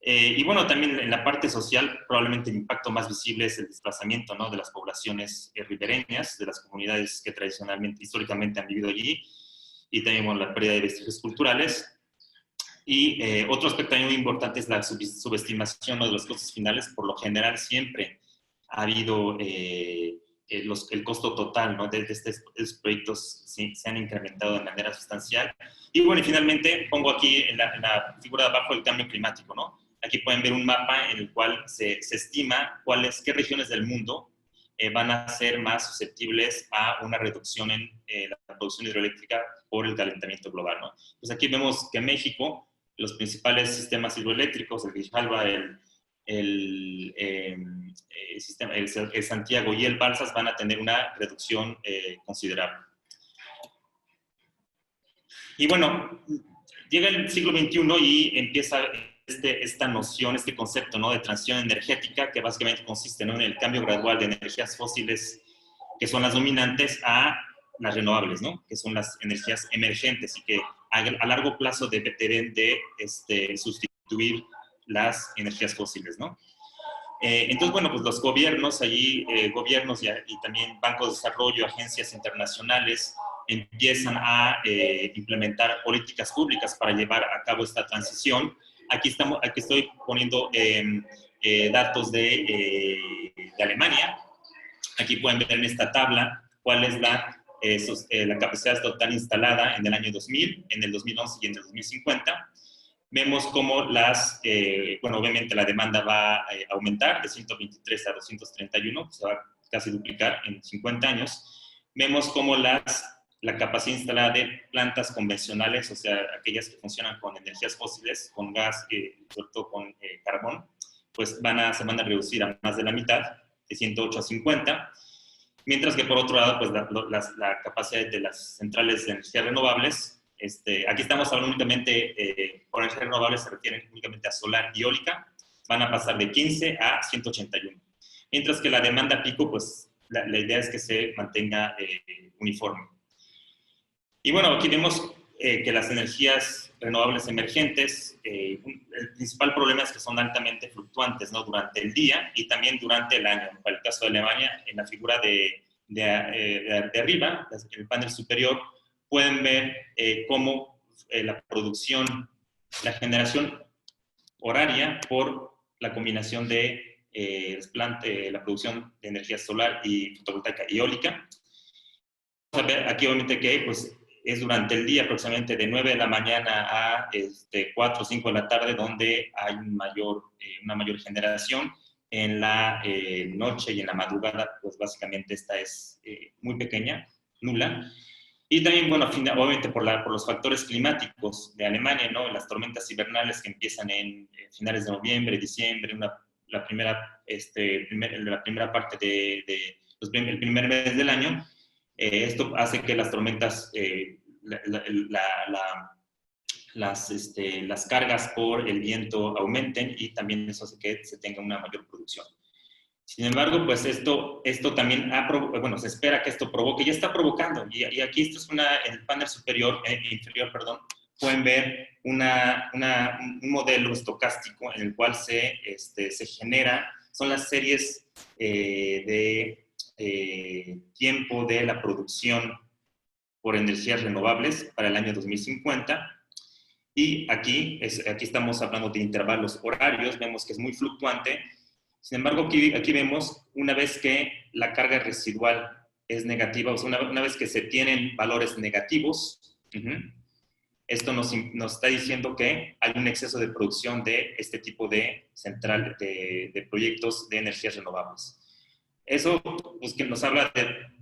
Y bueno, también en la parte social, probablemente el impacto más visible es el desplazamiento, ¿no?, de las poblaciones ribereñas, de las comunidades que tradicionalmente, históricamente han vivido allí, y también, bueno, la pérdida de vestigios culturales. Y otro aspecto también muy importante es la subestimación, ¿no?, de los costos finales. Por lo general siempre ha habido el costo total, ¿no?, de estos proyectos se han incrementado de manera sustancial. Y bueno, y finalmente pongo aquí en la figura de abajo el cambio climático, ¿no? Aquí pueden ver un mapa en el cual se estima qué regiones del mundo van a ser más susceptibles a una reducción en la producción hidroeléctrica por el calentamiento global, ¿no? Pues aquí vemos que México, los principales sistemas hidroeléctricos, el Grijalva, el Santiago y el Balsas, van a tener una reducción considerable. Y bueno, llega el siglo XXI y empieza esta noción, este concepto, ¿no?, de transición energética, que básicamente consiste, ¿no?, en el cambio gradual de energías fósiles, que son las dominantes, a las renovables, ¿no?, que son las energías emergentes y que a largo plazo deben de sustituir las energías fósiles, ¿no? Entonces, bueno, pues los gobiernos gobiernos y también bancos de desarrollo, agencias internacionales, empiezan a implementar políticas públicas para llevar a cabo esta transición. Aquí estoy poniendo datos de Alemania. Aquí pueden ver en esta tabla cuál es la capacidad total instalada en el año 2000, en el 2011 y en el 2050. Vemos cómo bueno, obviamente la demanda va a aumentar de 123 a 231, se va a casi duplicar en 50 años. Vemos cómo la capacidad instalada de plantas convencionales, o sea, aquellas que funcionan con energías fósiles, con gas, sobre todo con carbón, pues se van a reducir a más de la mitad, de 108 a 50, mientras que por otro lado, pues la capacidad de las centrales de energías renovables, aquí estamos hablando únicamente, por energías renovables se refieren únicamente a solar y eólica, van a pasar de 15 a 181, mientras que la demanda pico, pues la idea es que se mantenga uniforme. Y bueno, aquí vemos que las energías renovables emergentes, el principal problema es que son altamente fluctuantes, ¿no?, durante el día y también durante el año. Para el caso de Alemania, en la figura de arriba, en el panel superior, pueden ver cómo la producción, la generación horaria por la combinación de la producción de energía solar y fotovoltaica y eólica. Vamos a ver aquí obviamente que pues, es durante el día aproximadamente de 9 de la mañana a 4 o 5 de la tarde donde hay una mayor generación. En la noche y en la madrugada, pues básicamente esta es muy pequeña, nula. Y también, bueno, obviamente por los factores climáticos de Alemania, ¿no?, las tormentas invernales que empiezan en finales de noviembre, diciembre, la primera parte el primer mes del año. Esto hace que las tormentas, las cargas por el viento aumenten y también eso hace que se tenga una mayor producción. Sin embargo, pues esto también se espera que esto provoque, ya está provocando, y aquí esto es en el panel inferior, pueden ver un modelo estocástico en el cual se genera, son las series de tiempo de la producción por energías renovables para el año 2050. Y aquí estamos hablando de intervalos horarios, vemos que es muy fluctuante. Sin embargo, aquí vemos una vez que la carga residual es negativa, o sea, una vez que se tienen valores negativos, esto nos está diciendo que hay un exceso de producción de este tipo de de proyectos de energías renovables. Eso pues, que nos habla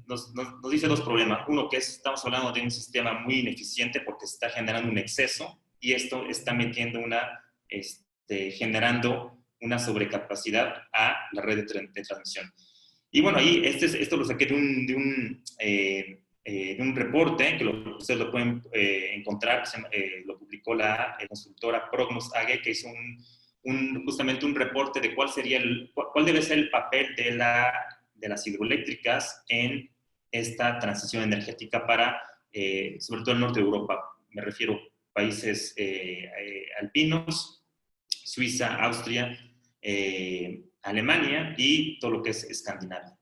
nos dice dos problemas. Uno, que estamos hablando de un sistema muy ineficiente porque se está generando un exceso y esto está metiendo generando una sobrecapacidad a la red de transmisión. Y bueno, ahí esto lo saqué de un reporte que ustedes lo pueden encontrar, lo publicó la consultora Prognos AG, que hizo justamente un reporte de cuál debe ser el papel de las hidroeléctricas en esta transición energética para, sobre todo el norte de Europa. Me refiero a países alpinos, Suiza, Austria, Alemania y todo lo que es Escandinavia.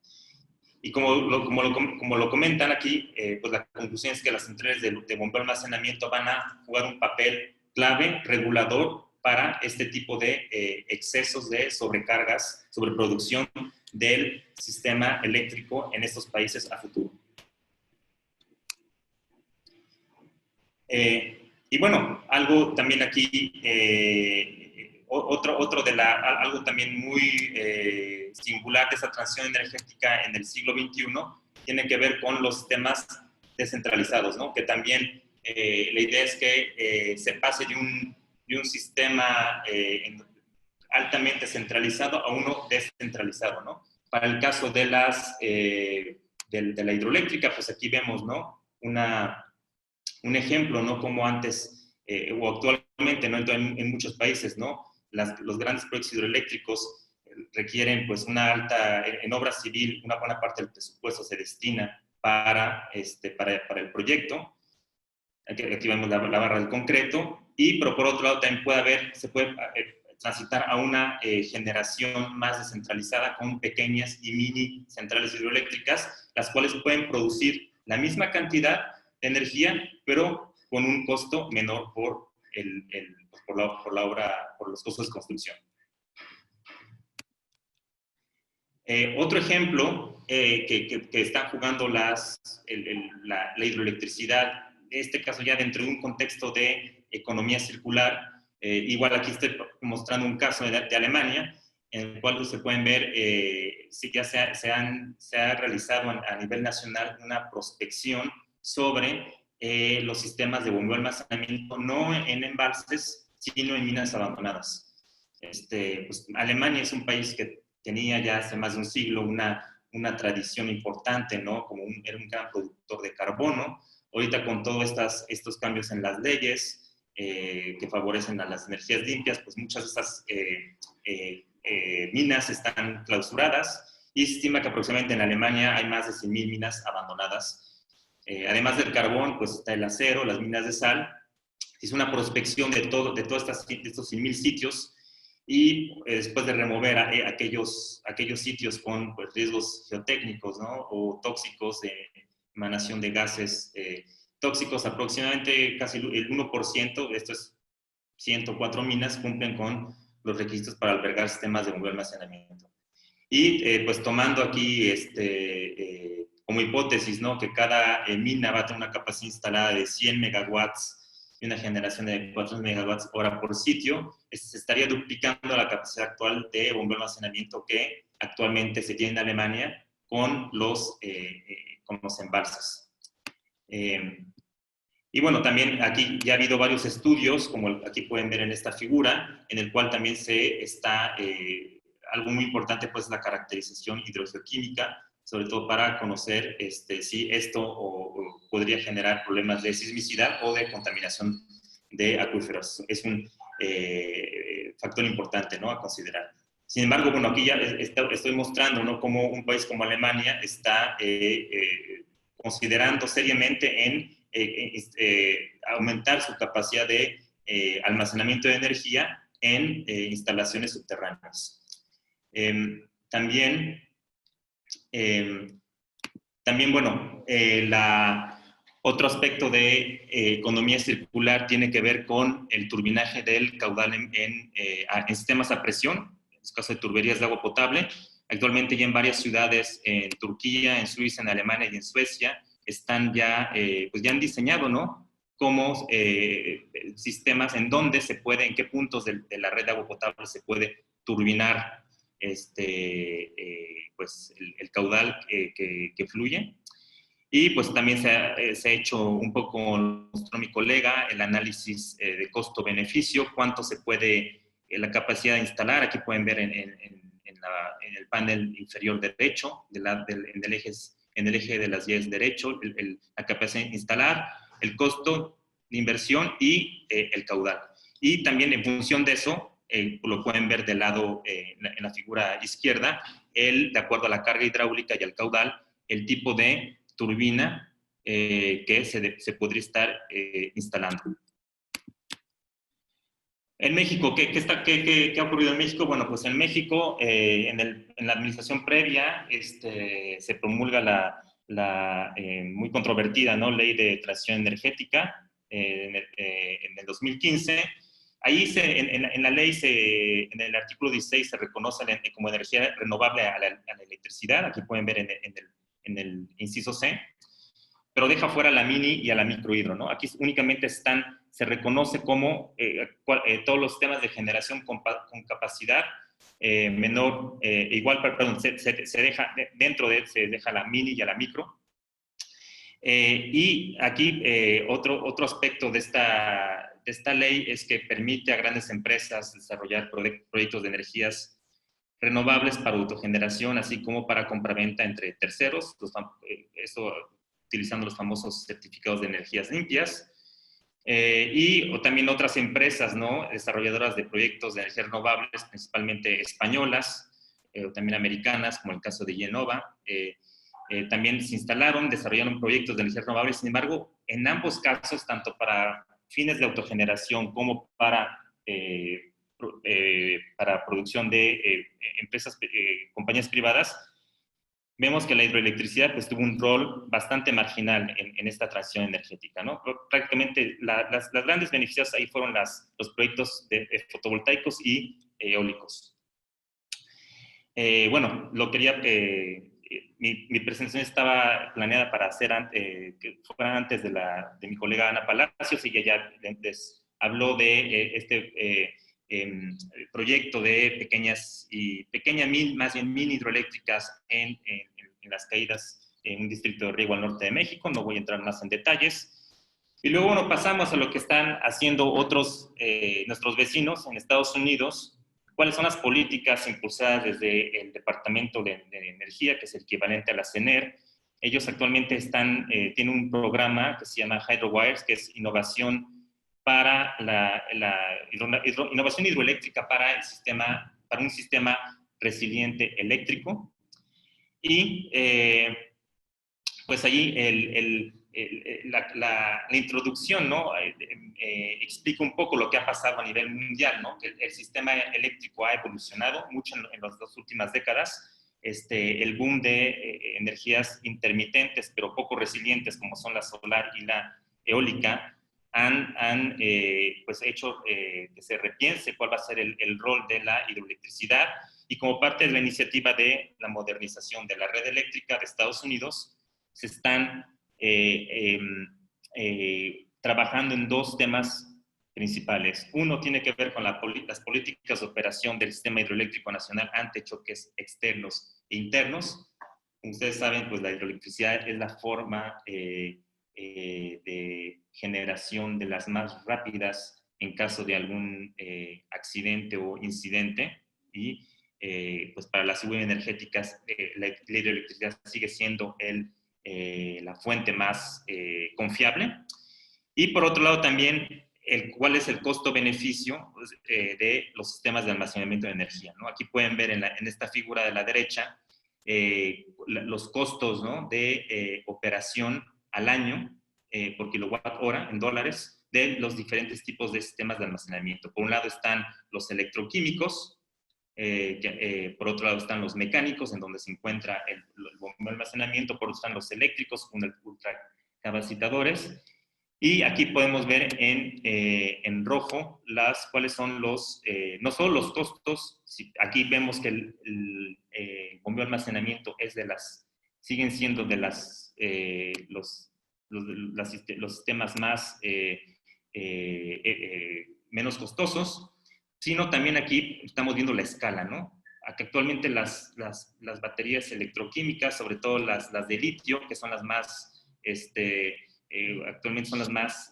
Y como lo comentan aquí, pues la conclusión es que las centrales de bombeo almacenamiento van a jugar un papel clave, regulador, para este tipo de excesos de sobrecargas, sobreproducción del sistema eléctrico en estos países a futuro. Y bueno, algo también aquí, algo también muy singular de esa transición energética en el siglo XXI tiene que ver con los sistemas descentralizados, ¿no? Que también la idea es que se pase de un sistema altamente centralizado a uno descentralizado, ¿no? Para el caso de de la hidroeléctrica, pues aquí vemos, ¿no? Un ejemplo, ¿no? Como antes o actualmente, ¿no? En muchos países, ¿no? Los grandes proyectos hidroeléctricos requieren, pues, en obra civil, una buena parte del presupuesto se destina para el proyecto. Aquí vemos la barra del concreto. Pero por otro lado también se puede transitar a una generación más descentralizada con pequeñas y mini centrales hidroeléctricas, las cuales pueden producir la misma cantidad de energía, pero con un costo menor por los costos de construcción. Otro ejemplo que están jugando la hidroelectricidad, en este caso ya dentro de un contexto de economía circular. Igual aquí estoy mostrando un caso de Alemania, en el cual se pueden ver si ya se ha realizado a nivel nacional una prospección sobre los sistemas de bombeo almacenamiento, no en embalses, sino en minas abandonadas. Pues, Alemania es un país que tenía ya hace más de un siglo una tradición importante, ¿no? Era un gran productor de carbono. Ahorita con todos estos cambios en las leyes que favorecen a las energías limpias, pues muchas de estas minas están clausuradas y se estima que aproximadamente en Alemania hay más de 100,000 minas abandonadas. Además del carbón, pues está el acero, las minas de sal. Es una prospección de todos estos 100,000 sitios y después de remover aquellos sitios con pues, riesgos geotécnicos, ¿no? O tóxicos de emanación de gases tóxicos, aproximadamente casi el 1% de estos 104 minas cumplen con los requisitos para albergar sistemas de bombeo almacenamiento. Y pues tomando aquí como hipótesis, ¿no? Que cada mina va a tener una capacidad instalada de 100 megawatts y una generación de 4 megawatts hora por sitio, se estaría duplicando la capacidad actual de bombeo almacenamiento que actualmente se tiene en Alemania con los embalses. Y bueno, también aquí ya ha habido varios estudios, como aquí pueden ver en esta figura, en el cual también algo muy importante, pues la caracterización hidrogeoquímica, sobre todo para conocer si esto podría generar problemas de sismicidad o de contaminación de acuíferos. Es un factor importante, ¿no? A considerar. Sin embargo, bueno, aquí ya estoy mostrando, ¿no? Cómo un país como Alemania está considerando seriamente en aumentar su capacidad de almacenamiento de energía en instalaciones subterráneas. También, bueno, otro aspecto de economía circular tiene que ver con el turbinaje del caudal en sistemas a presión, en el caso de turberías de agua potable. Actualmente ya en varias ciudades, en Turquía, en Suiza, en Alemania y en Suecia, están ya, pues ya han diseñado, ¿no? Como sistemas en donde se puede, en qué puntos de la red de agua potable se puede turbinar pues el caudal que fluye. Y pues también se ha hecho un poco, mostró mi colega, el análisis de costo-beneficio, cuánto se puede, la capacidad de instalar. Aquí pueden ver en el panel inferior derecho, en el eje de las Y derecho, la capacidad de instalar, el costo de inversión y el caudal. Y también en función de eso, lo pueden ver del lado, en la figura izquierda, de acuerdo a la carga hidráulica y al caudal, el tipo de turbina que se podría estar instalando. En México, ¿qué ha ocurrido en México? Bueno, pues en México, en la administración previa, se promulga la muy controvertida, ¿no?, Ley de Transición Energética en el 2015. Ahí en la ley, en el artículo 16, se reconoce como energía renovable a la electricidad. Aquí pueden ver en el inciso C, pero deja fuera a la mini y a la microhidro, ¿no? Aquí únicamente se reconoce como todos los sistemas de generación con capacidad menor, igual, perdón, se deja, dentro de se deja la mini y a la micro. Y aquí otro aspecto de esta ley es que permite a grandes empresas desarrollar proyectos de energías renovables para autogeneración, así como para compraventa entre terceros, eso utilizando los famosos certificados de energías limpias, o también otras empresas, ¿no?, desarrolladoras de proyectos de energías renovables, principalmente españolas, o también americanas, como el caso de Yenova. También se instalaron, desarrollaron proyectos de energías renovables. Sin embargo, en ambos casos, tanto para fines de autogeneración como para producción de empresas, compañías privadas, vemos que la hidroelectricidad pues tuvo un rol bastante marginal en esta transición energética, ¿no? Prácticamente las grandes beneficiadas ahí fueron los proyectos fotovoltaicos y eólicos. Bueno, mi presentación estaba planeada para hacer que fuera antes de mi colega Ana Palacios, y ella ya les habló de proyecto de más bien mini hidroeléctricas en las caídas en un distrito de Riego al norte de México. No voy a entrar más en detalles. Y luego, bueno, pasamos a lo que están haciendo nuestros vecinos en Estados Unidos. ¿Cuáles son las políticas impulsadas desde el Departamento de Energía, que es el equivalente a la CENER? Ellos actualmente tienen un programa que se llama HydroWires, que es innovación para innovación hidroeléctrica para un sistema resiliente eléctrico. Y pues allí la introducción, ¿no?, explica un poco lo que ha pasado a nivel mundial, ¿no? Que el sistema eléctrico ha evolucionado mucho en las 2 últimas décadas. El boom de energías intermitentes, pero poco resilientes, como son la solar y la eólica, han pues hecho que se repiense cuál va a ser el rol de la hidroelectricidad. Y como parte de la iniciativa de la modernización de la red eléctrica de Estados Unidos, se están trabajando en 2 temas principales. Uno tiene que ver con las políticas de operación del sistema hidroeléctrico nacional ante choques externos e internos. Como ustedes saben, pues la hidroelectricidad es la forma de generación de las más rápidas en caso de algún accidente o incidente, y pues para la seguridad energética la hidroelectricidad sigue siendo la fuente más confiable. Y por otro lado también, cuál es el costo-beneficio de los sistemas de almacenamiento de energía, ¿no? Aquí pueden ver en esta figura de la derecha los costos, ¿no?, de operación al año por kilowatt hora en dólares de los diferentes tipos de sistemas de almacenamiento. Por un lado están los electroquímicos, por otro lado están los mecánicos, en donde se encuentra el almacenamiento. Por otro lado están los eléctricos con ultracapacitadores, Y aquí podemos ver en rojo cuáles son no solo los costos, aquí vemos que el bombeo de almacenamiento es siguen siendo de los sistemas más menos costosos, sino también aquí estamos viendo la escala, ¿no? Aquí actualmente las baterías electroquímicas, sobre todo las de litio, que son las más, actualmente son las más,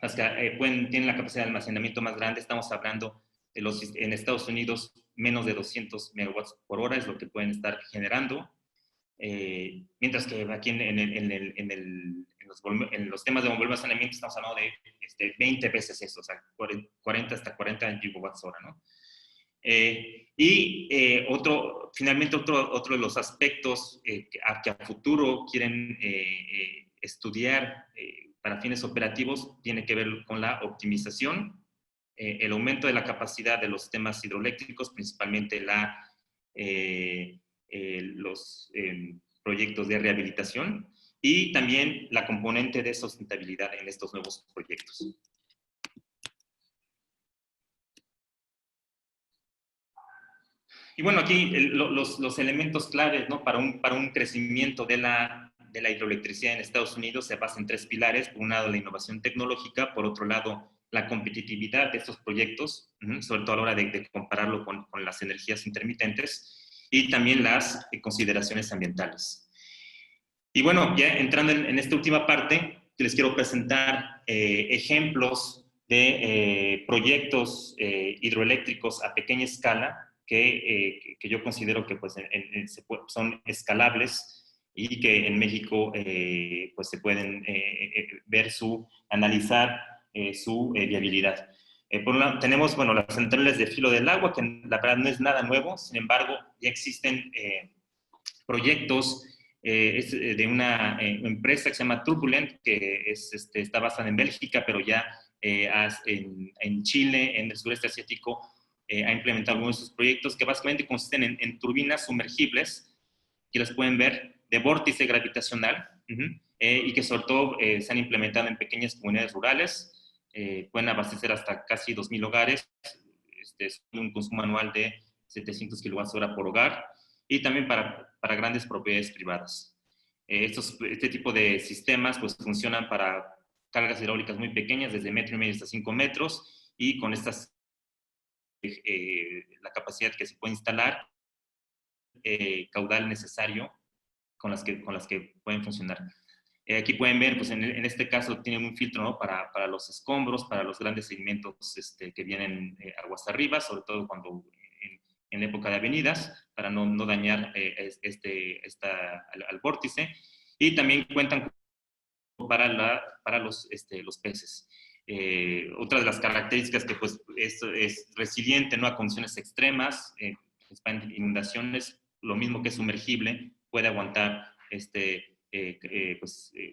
las que tienen la capacidad de almacenamiento más grande. Estamos hablando en Estados Unidos, menos de 200 megawatts por hora es lo que pueden estar generando. Mientras que aquí en los temas de bombeo de almacenamiento estamos hablando de 20 veces eso, o sea, 40 hasta 40 gigawatts hora, ¿no? Finalmente, otro de los aspectos que a futuro quieren estudiar para fines operativos tiene que ver con la optimización, el aumento de la capacidad de los sistemas hidroeléctricos, principalmente los proyectos de rehabilitación, y también la componente de sustentabilidad en estos nuevos proyectos. Y bueno, aquí los elementos claves, ¿no? para un crecimiento de la hidroelectricidad en Estados Unidos se basa en 3 pilares. Por un lado, la innovación tecnológica; por otro lado, la competitividad de estos proyectos, sobre todo a la hora de compararlo con las energías intermitentes, y también las consideraciones ambientales. Y bueno, ya entrando en esta última parte, les quiero presentar ejemplos de proyectos hidroeléctricos a pequeña escala que yo considero que pues, son escalables y que en México pues se pueden analizar su viabilidad. Por un lado, tenemos, bueno, las centrales de filo del agua, que la verdad no es nada nuevo. Sin embargo, ya existen proyectos de una empresa que se llama Turbulent, que está basada en Bélgica, pero ya en Chile, en el sureste asiático, ha implementado algunos de sus proyectos que básicamente consisten en turbinas sumergibles, que las pueden ver, de vórtice gravitacional, y que sobre todo se han implementado en pequeñas comunidades rurales. Pueden abastecer hasta casi 2,000 hogares, es un consumo anual de 700 kWh por hogar, y también para grandes propiedades privadas. Este tipo de sistemas pues, funcionan para cargas hidráulicas muy pequeñas, desde 1,5 metros hasta 5 metros, y con la capacidad que se puede instalar, caudal necesario con las que pueden funcionar. Aquí pueden ver, pues en este caso tienen un filtro, ¿no? para los escombros, para los grandes sedimentos que vienen aguas arriba, sobre todo cuando en época de avenidas, para no dañar al vórtice. Y también cuentan para los peces. Otra de las características que pues, es resiliente, ¿no? a condiciones extremas, inundaciones, lo mismo que es sumergible, puede aguantar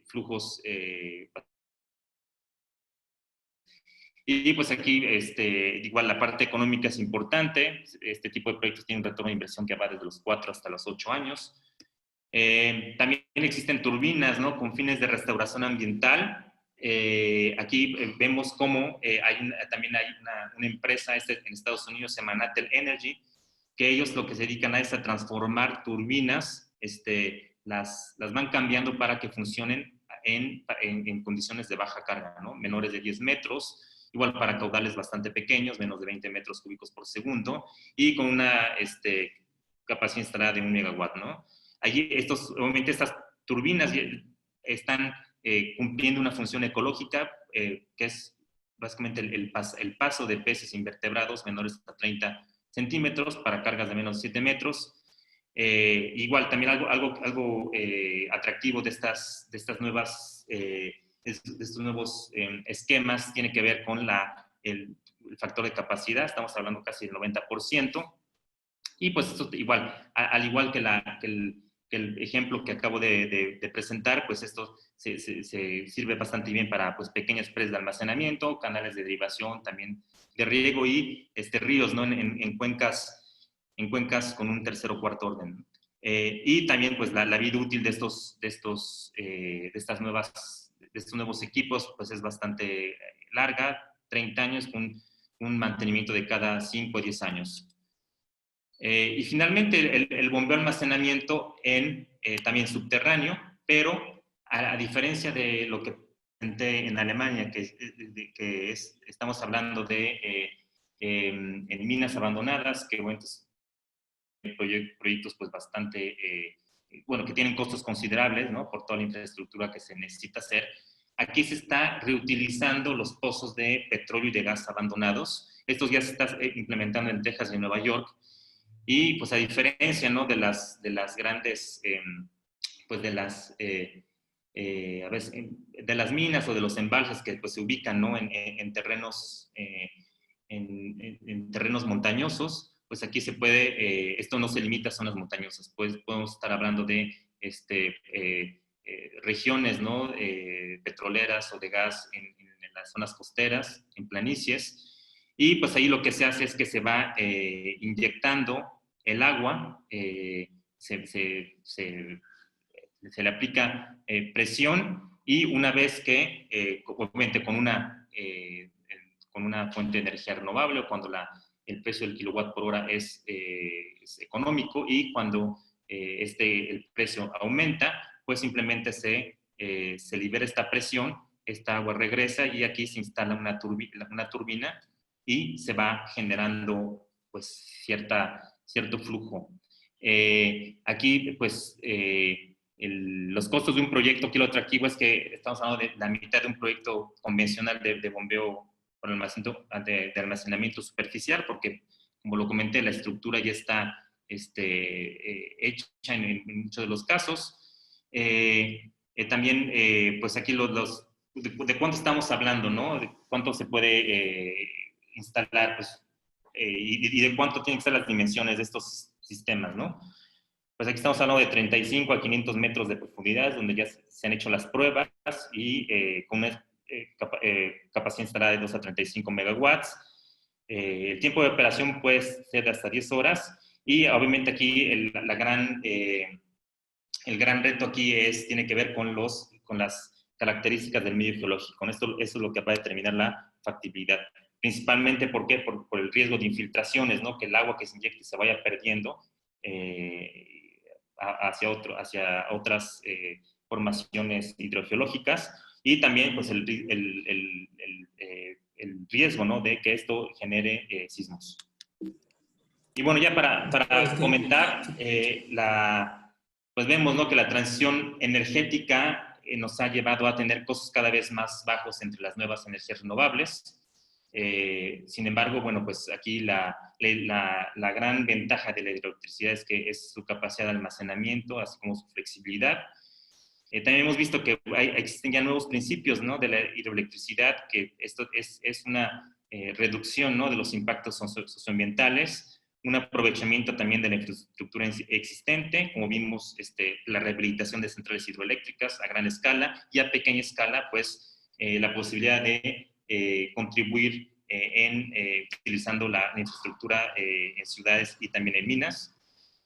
flujos. Y pues aquí, igual la parte económica es importante. Este tipo de proyectos tienen un retorno de inversión que va desde los 4 hasta los 8 años. También existen turbinas, ¿no? con fines de restauración ambiental. Aquí vemos cómo también hay una empresa en Estados Unidos, se llama Natel Energy, que ellos lo que se dedican es a transformar turbinas, las van cambiando para que funcionen en condiciones de baja carga, ¿no? menores de 10 metros, igual para caudales bastante pequeños, menos de 20 metros cúbicos por segundo, y con una capacidad instalada de 1 megawatt, ¿no? Allí, obviamente, estas turbinas están cumpliendo una función ecológica, que es básicamente el paso de peces invertebrados menores a 30 centímetros para cargas de menos de 7 metros. Igual, también algo atractivo de estos nuevos esquemas tiene que ver con el factor de capacidad. Estamos hablando casi del 90%. Y pues esto igual, al igual que el ejemplo que acabo de presentar, pues esto se sirve bastante bien para pues, pequeñas presas de almacenamiento, canales de derivación, también de riego, y ríos, ¿no? en cuencas con un tercer o cuarto orden. Y también pues la vida útil de estas nuevas estos nuevos equipos pues es bastante larga, 30 años con un mantenimiento de cada 5 o 10 años. Y finalmente el bombeo almacenamiento también subterráneo, pero a diferencia de lo que presenté en Alemania, estamos hablando de en minas abandonadas, que bueno, proyectos pues bastante, bueno, que tienen costos considerables, ¿no? Por toda la infraestructura que se necesita hacer. Aquí se está reutilizando los pozos de petróleo y de gas abandonados. Estos ya se están implementando en Texas y en Nueva York. Y pues a diferencia, ¿no? de las grandes, pues de las, a veces, de las minas o de los embalses que pues se ubican, ¿no? en terrenos, en terrenos montañosos, pues aquí se puede, esto no se limita a zonas montañosas, pues podemos estar hablando de regiones, ¿no? Petroleras o de gas en las zonas costeras, en planicies. Y pues ahí lo que se hace es que se va inyectando el agua, se le aplica presión y una vez que, obviamente con una fuente de energía renovable, cuando el precio del kilowatt por hora es económico y cuando el precio aumenta, pues simplemente se libera esta presión, esta agua regresa y aquí se instala una turbina y se va generando pues cierto flujo. Aquí pues los costos de un proyecto, aquí lo atractivo es que estamos hablando de la mitad de un proyecto convencional de bombeo por de almacenamiento superficial, porque como lo comenté, la estructura ya está hecha en muchos de los casos. También pues aquí de cuánto estamos hablando, ¿no? De cuánto se puede instalar, pues, y de cuánto tienen que ser las dimensiones de estos sistemas, ¿no? Pues aquí estamos hablando de 35 a 500 metros de profundidad, donde ya se han hecho las pruebas y con una capacidad instalada de 2 a 35 megawatts. El tiempo de operación puede ser de hasta 10 horas y obviamente aquí el gran reto aquí tiene que ver con las características del medio geológico. Eso es lo que va a determinar la factibilidad. Principalmente, ¿por qué? Por el riesgo de infiltraciones, ¿no? Que el agua que se inyecte se vaya perdiendo hacia otras formaciones hidrogeológicas y también pues el riesgo, ¿no? De que esto genere sismos. Y bueno, ya para comentar, pues vemos, ¿no? Que la transición energética nos ha llevado a tener costos cada vez más bajos entre las nuevas energías renovables. Sin embargo, bueno, pues aquí la gran ventaja de la hidroelectricidad es su capacidad de almacenamiento, así como su flexibilidad. También hemos visto que existen ya nuevos principios, ¿no? De la hidroelectricidad, que esto es una reducción, ¿no? De los impactos socioambientales, un aprovechamiento también de la infraestructura existente, como vimos, la rehabilitación de centrales hidroeléctricas a gran escala y a pequeña escala, pues la posibilidad de contribuir utilizando la infraestructura en ciudades y también en minas.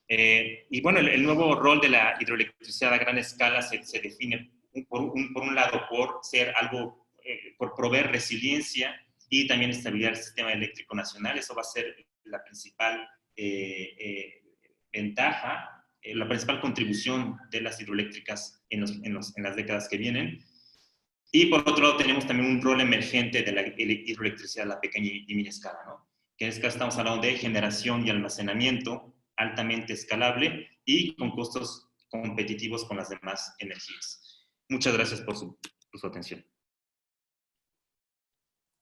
Y bueno, el nuevo rol de la hidroelectricidad a gran escala se define por un lado por ser algo, por proveer resiliencia y también estabilidad del sistema eléctrico nacional. Eso va a ser la principal ventaja, la principal contribución de las hidroeléctricas en las décadas que vienen. Y por otro lado tenemos también un rol emergente de la hidroelectricidad a la pequeña y media escala, ¿no? Que en este caso estamos hablando de generación y almacenamiento altamente escalable y con costos competitivos con las demás energías. Muchas gracias por su atención.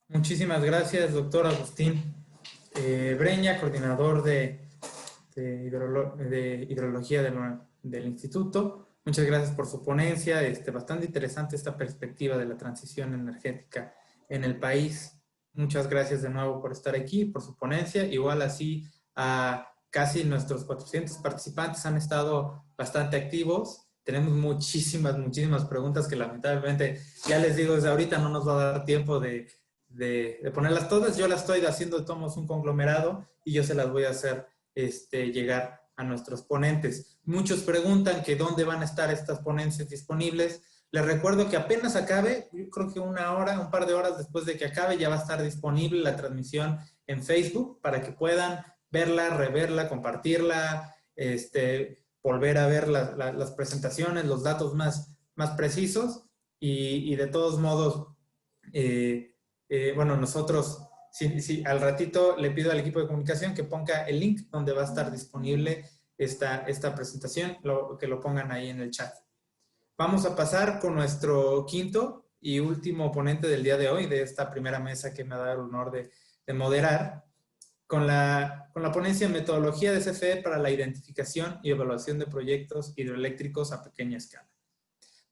Muchísimas gracias, doctor Agustín Breña, coordinador de hidrología del instituto. Muchas gracias por su ponencia. Bastante interesante esta perspectiva de la transición energética en el país. Muchas gracias de nuevo por estar aquí, por su ponencia. Igual así a casi nuestros 400 participantes han estado bastante activos. Tenemos muchísimas preguntas que lamentablemente, ya les digo, desde ahorita no nos va a dar tiempo de ponerlas todas. Yo las estoy haciendo, tomamos un conglomerado y yo se las voy a hacer llegar a nuestros ponentes. Muchos preguntan que dónde van a estar estas ponencias disponibles. Les recuerdo que apenas acabe, yo creo que una hora, un par de horas después de que acabe, ya va a estar disponible la transmisión en Facebook para que puedan verla, reverla, compartirla, volver a ver las presentaciones, los datos más precisos y de todos modos, bueno, nosotros, si al ratito le pido al equipo de comunicación que ponga el link donde va a estar disponible esta presentación, que lo pongan ahí en el chat. Vamos a pasar con nuestro quinto y último ponente del día de hoy, de esta primera mesa que me da el honor de moderar, con la ponencia Metodología de CFE para la identificación y evaluación de proyectos hidroeléctricos a pequeña escala,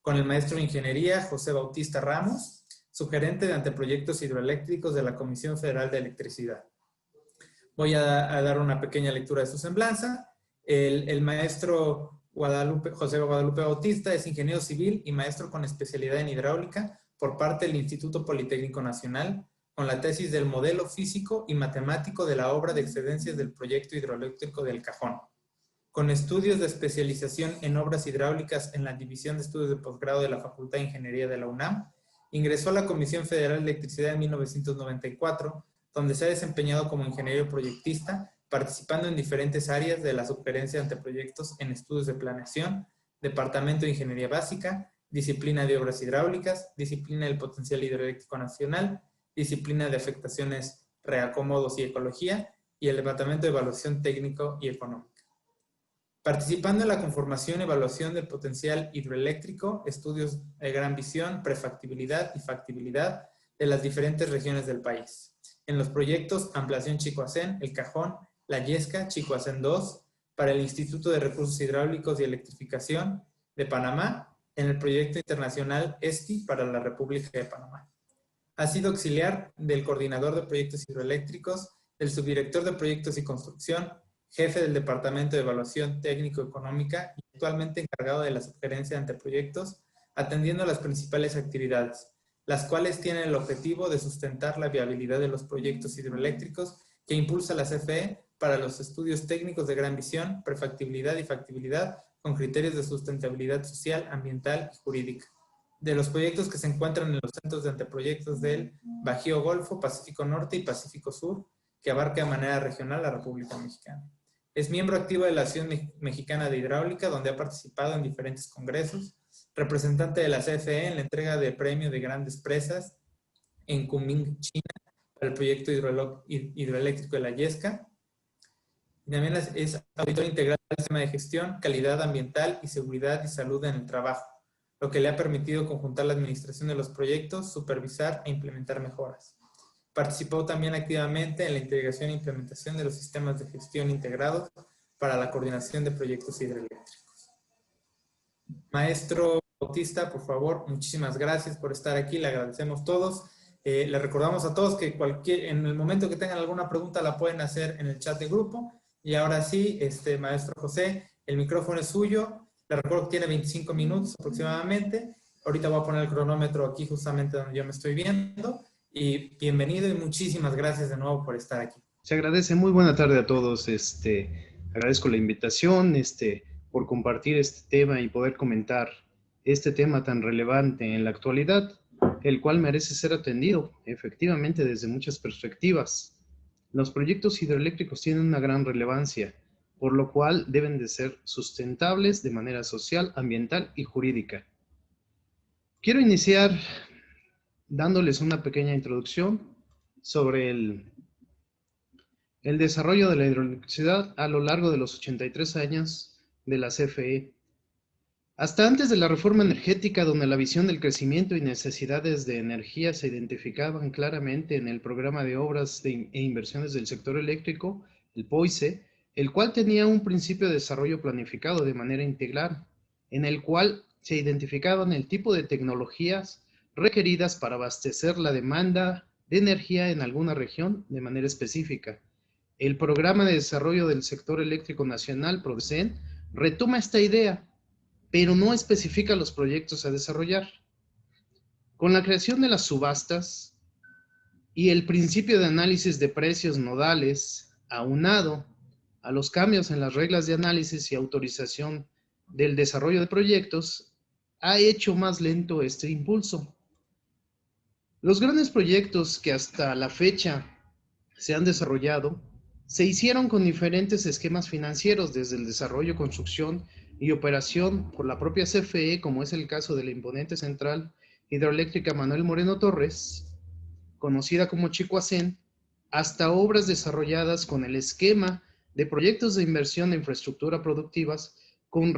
con el maestro de Ingeniería José Bautista Ramos, sugerente de anteproyectos hidroeléctricos de la Comisión Federal de Electricidad. Voy a dar una pequeña lectura de su semblanza. El maestro José Guadalupe Bautista es ingeniero civil y maestro con especialidad en hidráulica por parte del Instituto Politécnico Nacional, con la tesis del modelo físico y matemático de la obra de excedencias del proyecto hidroeléctrico del Cajón, con estudios de especialización en obras hidráulicas en la División de Estudios de Posgrado de la Facultad de Ingeniería de la UNAM. Ingresó a la Comisión Federal de Electricidad en 1994, donde se ha desempeñado como ingeniero proyectista, participando en diferentes áreas de la sugerencia de anteproyectos en estudios de planeación, Departamento de Ingeniería Básica, disciplina de obras hidráulicas, disciplina del potencial hidroeléctrico nacional, disciplina de afectaciones, reacomodos y ecología, y el Departamento de Evaluación Técnico y Económica. Participando en la conformación y evaluación del potencial hidroeléctrico, estudios de gran visión, prefactibilidad y factibilidad de las diferentes regiones del país. En los proyectos Ampliación Chicoacén, El Cajón, La Yesca, Chicoacén 2, para el Instituto de Recursos Hidráulicos y Electrificación de Panamá, en el proyecto internacional ESTI para la República de Panamá. Ha sido auxiliar del coordinador de proyectos hidroeléctricos, del subdirector de proyectos y construcción, jefe del Departamento de Evaluación Técnico-Económica y actualmente encargado de la sugerencia de anteproyectos, atendiendo a las principales actividades, las cuales tienen el objetivo de sustentar la viabilidad de los proyectos hidroeléctricos que impulsa la CFE para los estudios técnicos de gran visión, prefactibilidad y factibilidad con criterios de sustentabilidad social, ambiental y jurídica, de los proyectos que se encuentran en los centros de anteproyectos del Bajío Golfo, Pacífico Norte y Pacífico Sur, que abarca de manera regional la República Mexicana. Es miembro activo de la Asociación Mexicana de Hidráulica, donde ha participado en diferentes congresos, representante de la CFE en la entrega de premio de grandes presas en Kunming, China, para el proyecto hidroeléctrico de la Yesca. Y también es auditor integral del sistema de gestión, calidad ambiental y seguridad y salud en el trabajo, lo que le ha permitido conjuntar la administración de los proyectos, supervisar e implementar mejoras. Participó también activamente en la integración e implementación de los sistemas de gestión integrados para la coordinación de proyectos hidroeléctricos. Maestro Bautista, por favor, muchísimas gracias por estar aquí, le agradecemos todos. Le recordamos a todos que en el momento que tengan alguna pregunta la pueden hacer en el chat de grupo. Y ahora sí, maestro José, el micrófono es suyo. Le recuerdo que tiene 25 minutos aproximadamente. Ahorita voy a poner el cronómetro aquí justamente donde yo me estoy viendo. Y bienvenido y muchísimas gracias de nuevo por estar aquí. Se agradece. Muy buena tarde a todos. Agradezco la invitación, por compartir este tema y poder comentar este tema tan relevante en la actualidad, el cual merece ser atendido efectivamente desde muchas perspectivas. Los proyectos hidroeléctricos tienen una gran relevancia, por lo cual deben de ser sustentables de manera social, ambiental y jurídica. Quiero iniciar dándoles una pequeña introducción sobre el desarrollo de la hidroelectricidad a lo largo de los 83 años de la CFE. Hasta antes de la reforma energética, donde la visión del crecimiento y necesidades de energía se identificaban claramente en el programa de obras e inversiones del sector eléctrico, el POICE, el cual tenía un principio de desarrollo planificado de manera integral, en el cual se identificaban el tipo de tecnologías requeridas para abastecer la demanda de energía en alguna región de manera específica. El Programa de Desarrollo del Sector Eléctrico Nacional, PRODECEN, retoma esta idea, pero no especifica los proyectos a desarrollar. Con la creación de las subastas y el principio de análisis de precios nodales, aunado a los cambios en las reglas de análisis y autorización del desarrollo de proyectos, ha hecho más lento este impulso. Los grandes proyectos que hasta la fecha se han desarrollado se hicieron con diferentes esquemas financieros, desde el desarrollo, construcción y operación por la propia CFE, como es el caso de la imponente central hidroeléctrica Manuel Moreno Torres, conocida como Chicoacén, hasta obras desarrolladas con el esquema de proyectos de inversión de infraestructura productivas con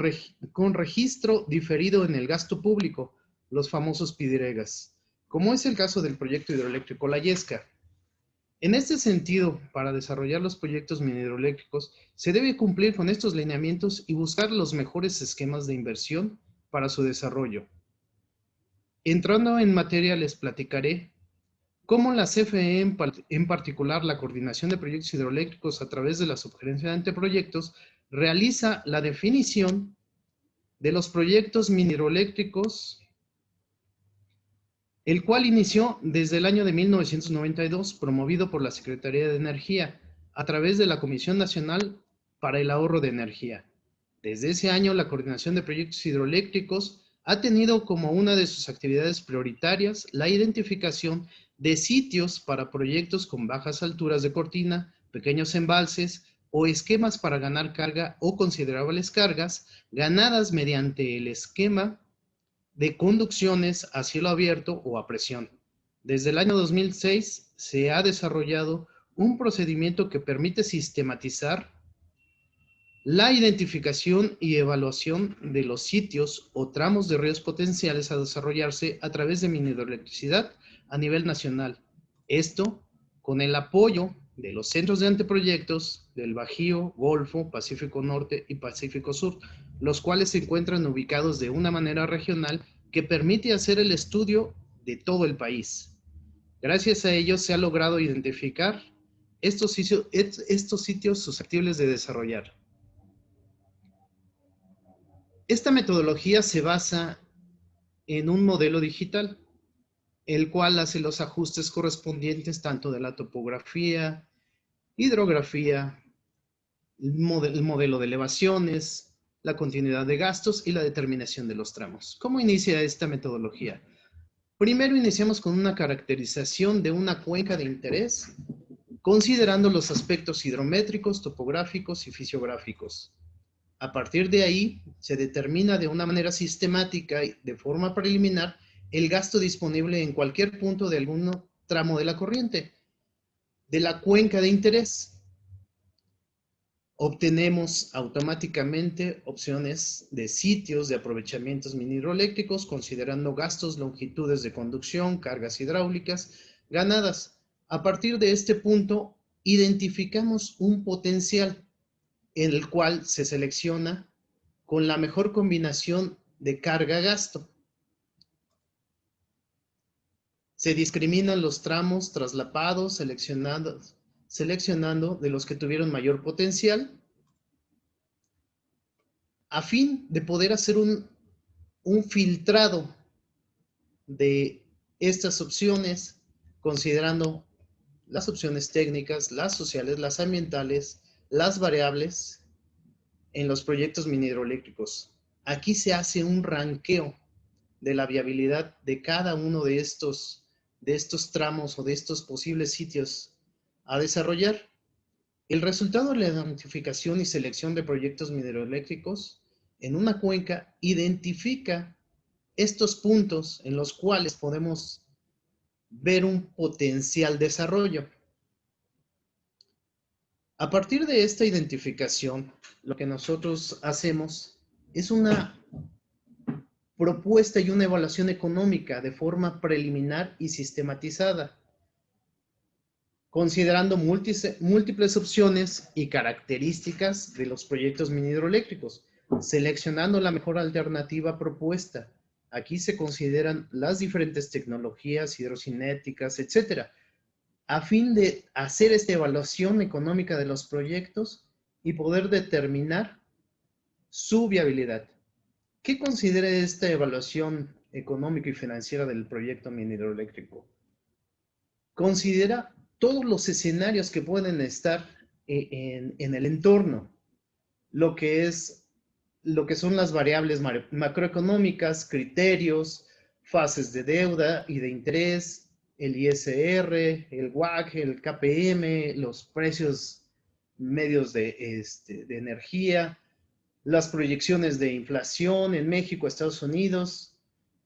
registro diferido en el gasto público, los famosos PIDIREGAS, como es el caso del proyecto hidroeléctrico La Yesca. En este sentido, para desarrollar los proyectos minihidroeléctricos, se debe cumplir con estos lineamientos y buscar los mejores esquemas de inversión para su desarrollo. Entrando en materia, les platicaré cómo la CFE, en particular la Coordinación de Proyectos Hidroeléctricos a través de la Subgerencia de Anteproyectos, realiza la definición de los proyectos minihidroeléctricos, el cual inició desde el año de 1992, promovido por la Secretaría de Energía, a través de la Comisión Nacional para el Ahorro de Energía. Desde ese año, la Coordinación de Proyectos Hidroeléctricos ha tenido como una de sus actividades prioritarias la identificación de sitios para proyectos con bajas alturas de cortina, pequeños embalses o esquemas para ganar carga o considerables cargas ganadas mediante el esquema de conducciones a cielo abierto o a presión. Desde el año 2006 se ha desarrollado un procedimiento que permite sistematizar la identificación y evaluación de los sitios o tramos de ríos potenciales a desarrollarse a través de minihidroelectricidad a nivel nacional. Esto con el apoyo de los centros de anteproyectos del Bajío, Golfo, Pacífico Norte y Pacífico Sur, los cuales se encuentran ubicados de una manera regional que permite hacer el estudio de todo el país. Gracias a ello se ha logrado identificar estos sitios susceptibles de desarrollar. Esta metodología se basa en un modelo digital, el cual hace los ajustes correspondientes tanto de la topografía, hidrografía, el modelo de elevaciones, la continuidad de gastos y la determinación de los tramos. ¿Cómo inicia esta metodología? Primero iniciamos con una caracterización de una cuenca de interés, considerando los aspectos hidrométricos, topográficos y fisiográficos. A partir de ahí, se determina de una manera sistemática y de forma preliminar el gasto disponible en cualquier punto de algún tramo de la corriente, de la cuenca de interés. Obtenemos automáticamente opciones de sitios de aprovechamientos minihidroeléctricos, considerando gastos, longitudes de conducción, cargas hidráulicas ganadas. A partir de este punto, identificamos un potencial en el cual se selecciona con la mejor combinación de carga-gasto. Se discriminan los tramos traslapados, seleccionando de los que tuvieron mayor potencial, a fin de poder hacer un filtrado de estas opciones, considerando las opciones técnicas, las sociales, las ambientales, las variables en los proyectos minihidroeléctricos. Aquí se hace un ranqueo de la viabilidad de cada uno de estos tramos o de estos posibles sitios a desarrollar. El resultado de la identificación y selección de proyectos minihidroeléctricos en una cuenca identifica estos puntos en los cuales podemos ver un potencial desarrollo. A partir de esta identificación, lo que nosotros hacemos es una propuesta y una evaluación económica de forma preliminar y sistematizada, considerando múltiples opciones y características de los proyectos minihidroeléctricos, seleccionando la mejor alternativa propuesta. Aquí se consideran las diferentes tecnologías hidrocinéticas, etcétera, a fin de hacer esta evaluación económica de los proyectos y poder determinar su viabilidad. ¿Qué considera esta evaluación económica y financiera del proyecto minihidroeléctrico? Considera todos los escenarios que pueden estar en el entorno, lo que es lo que son las variables macroeconómicas, criterios, fases de deuda y de interés, el ISR, el WACC, el KPM, los precios medios de energía, las proyecciones de inflación en México, Estados Unidos,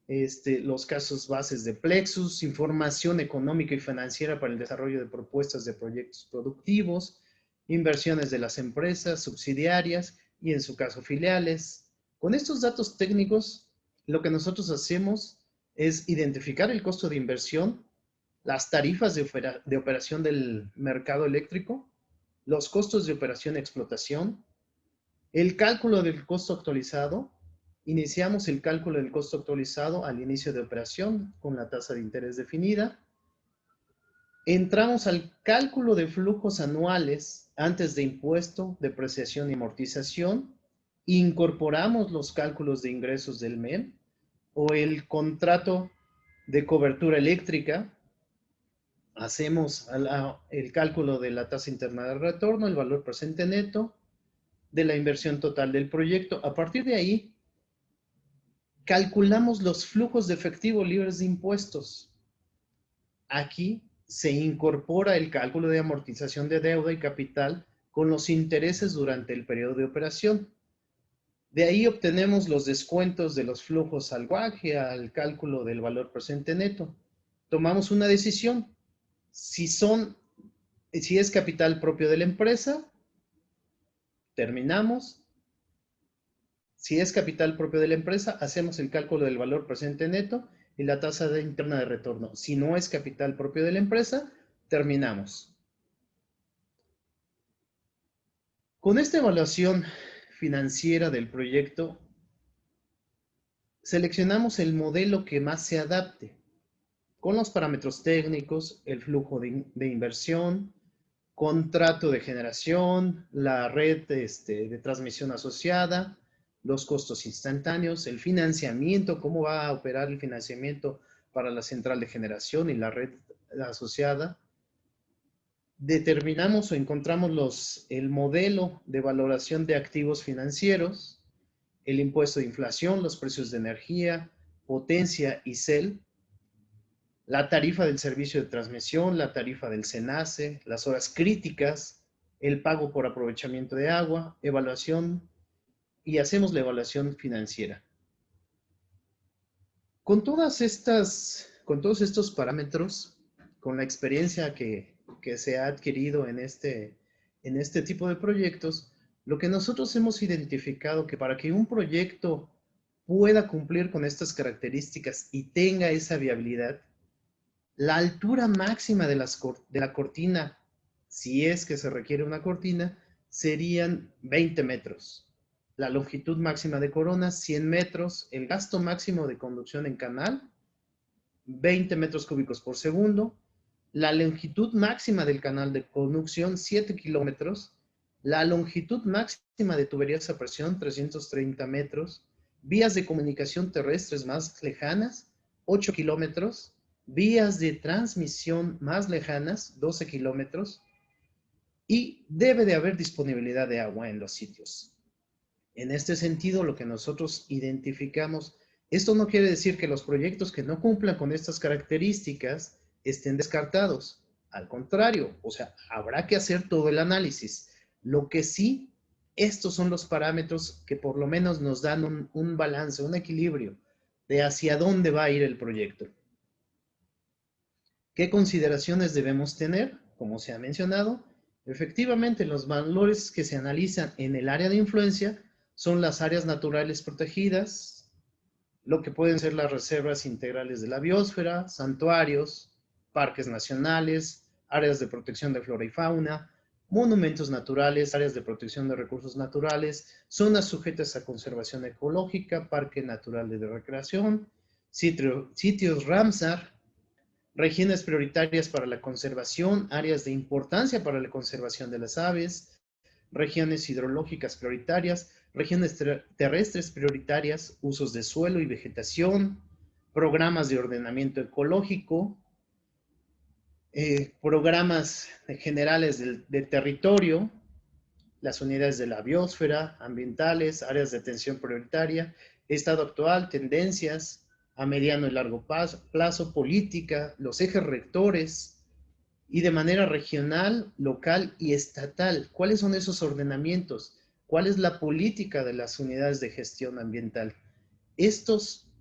los casos bases de Plexus, información económica y financiera para el desarrollo de propuestas de proyectos productivos, inversiones de las empresas subsidiarias y en su caso filiales. Con estos datos técnicos, lo que nosotros hacemos es identificar el costo de inversión, las tarifas de operación del mercado eléctrico, los costos de operación y explotación, el cálculo del costo actualizado. Iniciamos el cálculo del costo actualizado al inicio de operación con la tasa de interés definida. Entramos al cálculo de flujos anuales antes de impuesto, depreciación y amortización. Incorporamos los cálculos de ingresos del MEM o el contrato de cobertura eléctrica. Hacemos el cálculo de la tasa interna de retorno, el valor presente neto, de la inversión total del proyecto. A partir de ahí, calculamos los flujos de efectivo libres de impuestos. Aquí se incorpora el cálculo de amortización de deuda y capital con los intereses durante el periodo de operación. De ahí obtenemos los descuentos de los flujos al WACC y al cálculo del valor presente neto. Tomamos una decisión. Si es capital propio de la empresa, terminamos. Si es capital propio de la empresa, hacemos el cálculo del valor presente neto y la tasa interna de retorno. Si no es capital propio de la empresa, terminamos. Con esta evaluación financiera del proyecto, seleccionamos el modelo que más se adapte, con los parámetros técnicos, el flujo de inversión, contrato de generación, la red de transmisión asociada, los costos instantáneos, el financiamiento, cómo va a operar el financiamiento para la central de generación y la red asociada. Determinamos o encontramos el modelo de valoración de activos financieros, el impuesto de inflación, los precios de energía, potencia y CEL, la tarifa del servicio de transmisión, la tarifa del SENACE, las horas críticas, el pago por aprovechamiento de agua, evaluación, y hacemos la evaluación financiera. Con todos estos parámetros, con la experiencia que se ha adquirido en este tipo de proyectos, lo que nosotros hemos identificado que para que un proyecto pueda cumplir con estas características y tenga esa viabilidad, la altura máxima de la cortina, si es que se requiere una cortina, serían 20 metros. La longitud máxima de corona, 100 metros. El gasto máximo de conducción en canal, 20 metros cúbicos por segundo. La longitud máxima del canal de conducción, 7 kilómetros. La longitud máxima de tuberías a presión, 330 metros. Vías de comunicación terrestres más lejanas, 8 kilómetros. Vías de transmisión más lejanas, 12 kilómetros. Y debe de haber disponibilidad de agua en los sitios. En este sentido, lo que nosotros identificamos, esto no quiere decir que los proyectos que no cumplan con estas características estén descartados. Al contrario, o sea, habrá que hacer todo el análisis. Lo que sí, estos son los parámetros que por lo menos nos dan un balance, un equilibrio de hacia dónde va a ir el proyecto. ¿Qué consideraciones debemos tener? Como se ha mencionado, efectivamente los valores que se analizan en el área de influencia son las áreas naturales protegidas, lo que pueden ser las reservas integrales de la biosfera, santuarios, parques nacionales, áreas de protección de flora y fauna, monumentos naturales, áreas de protección de recursos naturales, zonas sujetas a conservación ecológica, parque natural de recreación, sitios Ramsar, regiones prioritarias para la conservación, áreas de importancia para la conservación de las aves, regiones hidrológicas prioritarias, regiones terrestres prioritarias, usos de suelo y vegetación, programas de ordenamiento ecológico, programas generales de territorio, las unidades de la biosfera, ambientales, áreas de atención prioritaria, estado actual, tendencias a mediano y largo plazo, política, los ejes rectores y de manera regional, local y estatal. ¿Cuáles son esos ordenamientos? ¿Cuál es la política de las unidades de gestión ambiental?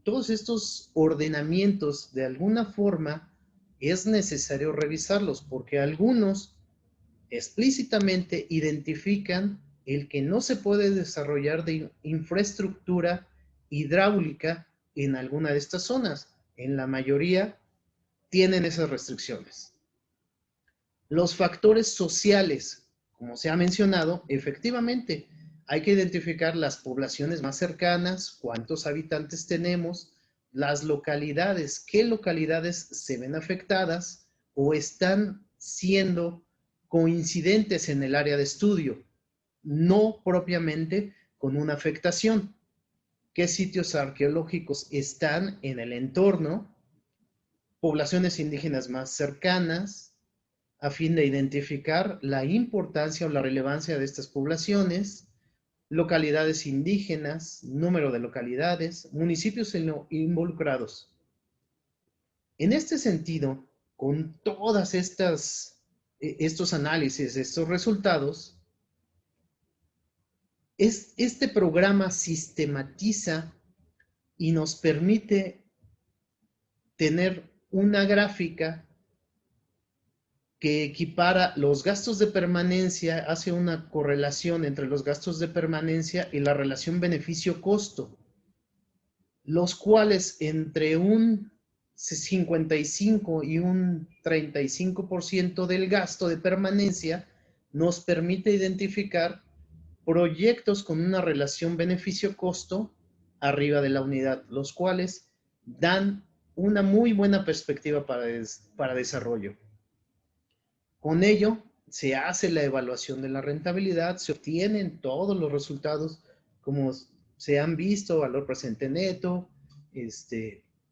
Todos estos ordenamientos, de alguna forma, es necesario revisarlos porque algunos explícitamente identifican el que no se puede desarrollar de infraestructura hidráulica en alguna de estas zonas. En la mayoría tienen esas restricciones. Los factores sociales, como se ha mencionado, efectivamente, hay que identificar las poblaciones más cercanas, cuántos habitantes tenemos, las localidades, qué localidades se ven afectadas o están siendo coincidentes en el área de estudio, no propiamente con una afectación. ¿Qué sitios arqueológicos están en el entorno? Poblaciones indígenas más cercanas, a fin de identificar la importancia o la relevancia de estas poblaciones, localidades indígenas, número de localidades, municipios involucrados. En este sentido, con todas estos análisis, estos resultados, este programa sistematiza y nos permite tener una gráfica que equipara los gastos de permanencia, hace una correlación entre los gastos de permanencia y la relación beneficio-costo, los cuales entre un 55 y un 35% del gasto de permanencia nos permite identificar proyectos con una relación beneficio-costo arriba de la unidad, los cuales dan una muy buena perspectiva para desarrollo. Con ello, se hace la evaluación de la rentabilidad, se obtienen todos los resultados como se han visto, valor presente neto,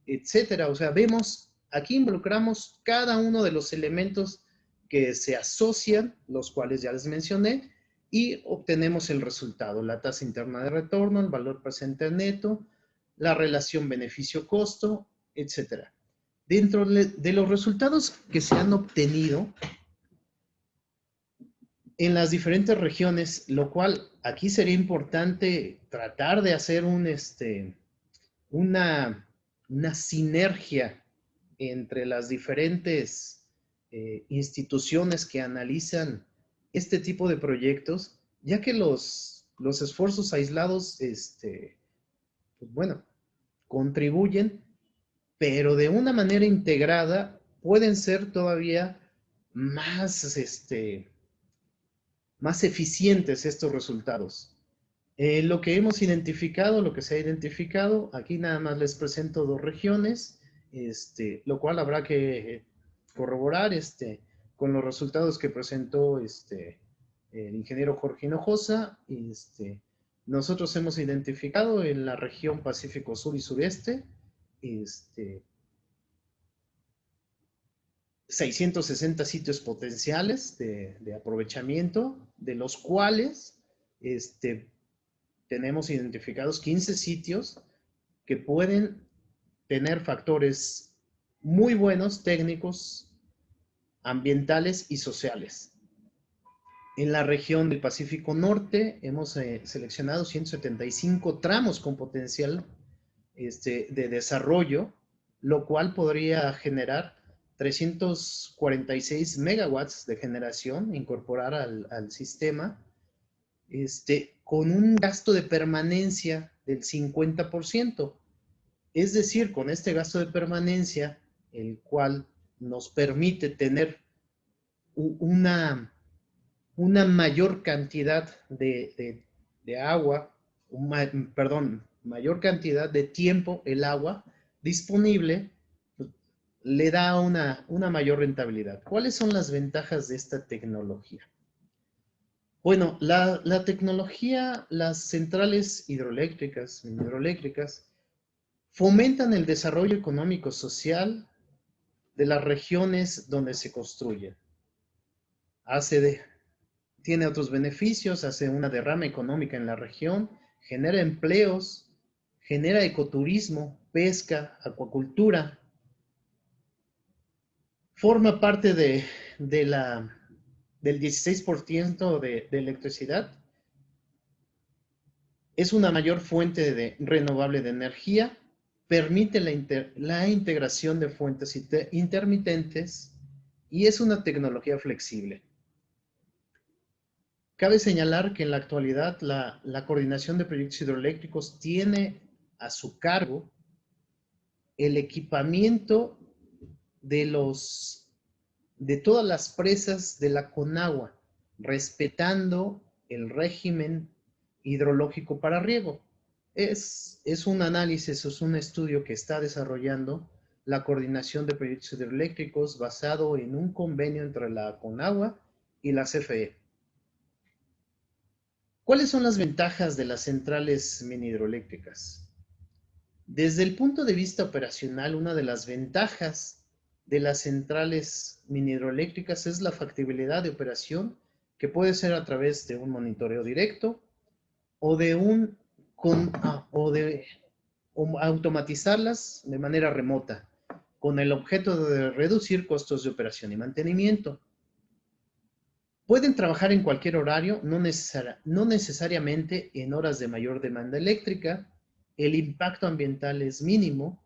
etcétera. O sea, vemos, aquí involucramos cada uno de los elementos que se asocian, los cuales ya les mencioné, y obtenemos el resultado, la tasa interna de retorno, el valor presente neto, la relación beneficio-costo, etcétera. Dentro de los resultados que se han obtenido en las diferentes regiones, lo cual aquí sería importante tratar de hacer una sinergia entre las diferentes instituciones que analizan este tipo de proyectos, ya que los esfuerzos aislados, pues bueno, contribuyen, pero de una manera integrada pueden ser todavía más, más eficientes estos resultados. Lo que hemos identificado, lo que se ha identificado, aquí nada más les presento dos regiones, lo cual habrá que corroborar con los resultados que presentó el ingeniero Jorge Hinojosa. Nosotros hemos identificado en la región Pacífico Sur y Sureste 660 sitios potenciales de aprovechamiento, de los cuales tenemos identificados 15 sitios que pueden tener factores muy buenos técnicos, ambientales y sociales. En la región del Pacífico Norte hemos seleccionado 175 tramos con potencial de desarrollo, lo cual podría generar 346 megawatts de generación, incorporar al sistema, con un gasto de permanencia del 50%. Es decir, con este gasto de permanencia, el cual nos permite tener una mayor cantidad de agua, mayor cantidad de tiempo el agua disponible, le da una mayor rentabilidad. ¿Cuáles son las ventajas de esta tecnología? Bueno, la tecnología, las centrales hidroeléctricas, hidroeléctricas, fomentan el desarrollo económico-social de las regiones donde se construyen. Hace tiene otros beneficios, hace una derrama económica en la región, genera empleos, genera ecoturismo, pesca, acuacultura, forma parte del 16% de electricidad. Es una mayor fuente renovable de energía, permite la integración de fuentes intermitentes y es una tecnología flexible. Cabe señalar que en la actualidad la coordinación de proyectos hidroeléctricos tiene a su cargo el equipamiento de todas las presas de la Conagua, respetando el régimen hidrológico para riego. Es un análisis, es un estudio que está desarrollando la coordinación de proyectos hidroeléctricos basado en un convenio entre la Conagua y la CFE. ¿Cuáles son las ventajas de las centrales mini hidroeléctricas? Desde el punto de vista operacional, una de las ventajas de las centrales mini hidroeléctricas es la factibilidad de operación, que puede ser a través de un monitoreo directo o o automatizarlas de manera remota, con el objeto de reducir costos de operación y mantenimiento. Pueden trabajar en cualquier horario, no necesariamente en horas de mayor demanda eléctrica. El impacto ambiental es mínimo.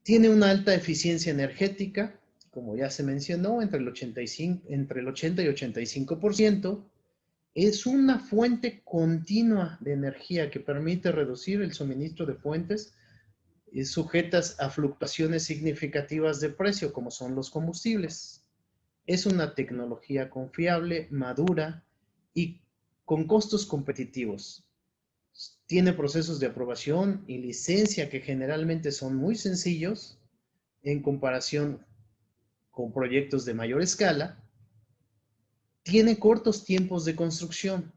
Tiene una alta eficiencia energética, como ya se mencionó, entre el 80 y 85%. Es una fuente continua de energía que permite reducir el suministro de fuentes sujetas a fluctuaciones significativas de precio, como son los combustibles. Es una tecnología confiable, madura y con costos competitivos. Tiene procesos de aprobación y licencia que generalmente son muy sencillos en comparación con proyectos de mayor escala. Tiene cortos tiempos de construcción.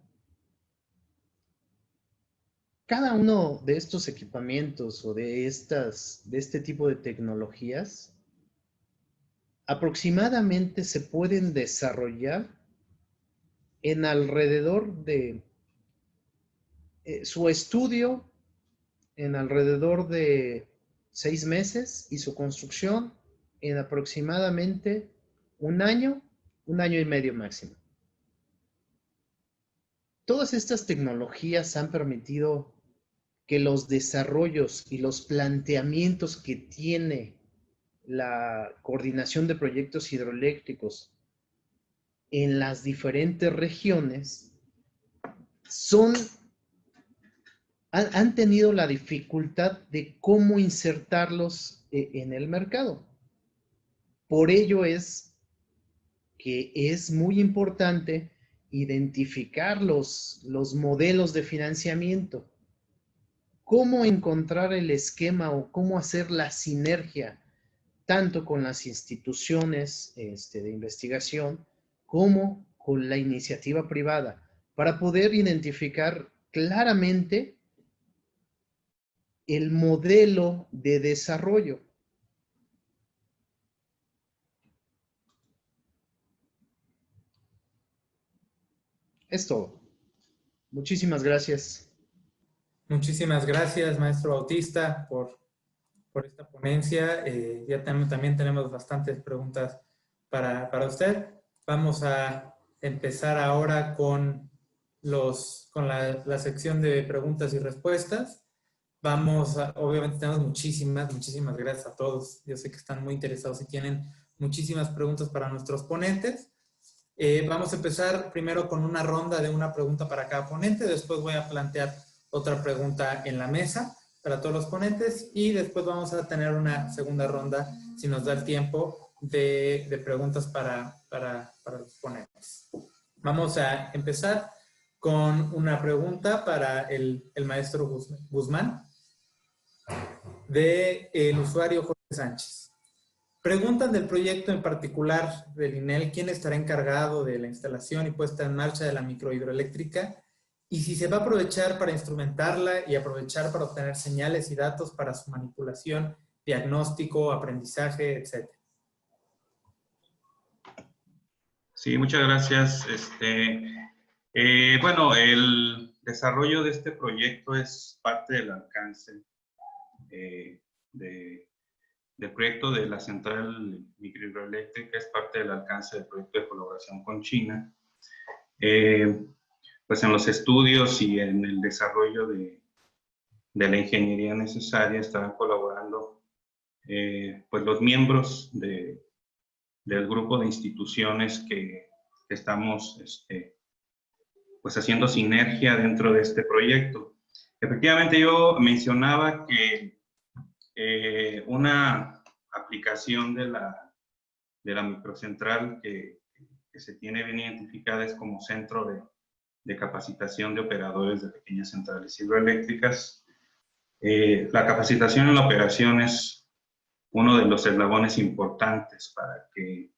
Cada uno de estos equipamientos o de este tipo de tecnologías aproximadamente se pueden desarrollar en alrededor de su estudio en alrededor de 6 meses y su construcción en aproximadamente un año y medio máximo. Todas estas tecnologías han permitido que los desarrollos y los planteamientos que tiene la coordinación de proyectos hidroeléctricos en las diferentes regiones han tenido la dificultad de cómo insertarlos en el mercado. Por ello es que es muy importante identificar los modelos de financiamiento, cómo encontrar el esquema o cómo hacer la sinergia tanto con las instituciones de investigación como con la iniciativa privada para poder identificar claramente el modelo de desarrollo. Es todo. Muchísimas gracias. Muchísimas gracias, maestro Bautista, por esta ponencia. Ya también tenemos bastantes preguntas para usted. Vamos a empezar ahora con la sección de preguntas y respuestas. Obviamente tenemos muchísimas gracias a todos. Yo sé que están muy interesados y tienen muchísimas preguntas para nuestros ponentes. Vamos a empezar primero con una ronda de una pregunta para cada ponente. Después voy a plantear otra pregunta en la mesa para todos los ponentes y después vamos a tener una segunda ronda, si nos da el tiempo, de preguntas para los ponentes. Vamos a empezar con una pregunta para el maestro Guzmán, del usuario Jorge Sánchez. Preguntan del proyecto en particular del INEL, ¿quién estará encargado de la instalación y puesta en marcha de la microhidroeléctrica? Y si se va a aprovechar para instrumentarla y aprovechar para obtener señales y datos para su manipulación, diagnóstico, aprendizaje, etc. Sí, muchas gracias. Bueno, el desarrollo de este proyecto es parte del alcance del proyecto de la central microhidroeléctrica, es parte del alcance del proyecto de colaboración con China. Pues en los estudios y en el desarrollo de la ingeniería necesaria estarán colaborando pues los miembros del grupo de instituciones que estamos pues haciendo sinergia dentro de este proyecto. Efectivamente, yo mencionaba que una aplicación de la microcentral que se tiene bien identificada es como centro de capacitación de operadores de pequeñas centrales hidroeléctricas. La capacitación en la operación es uno de los eslabones importantes para que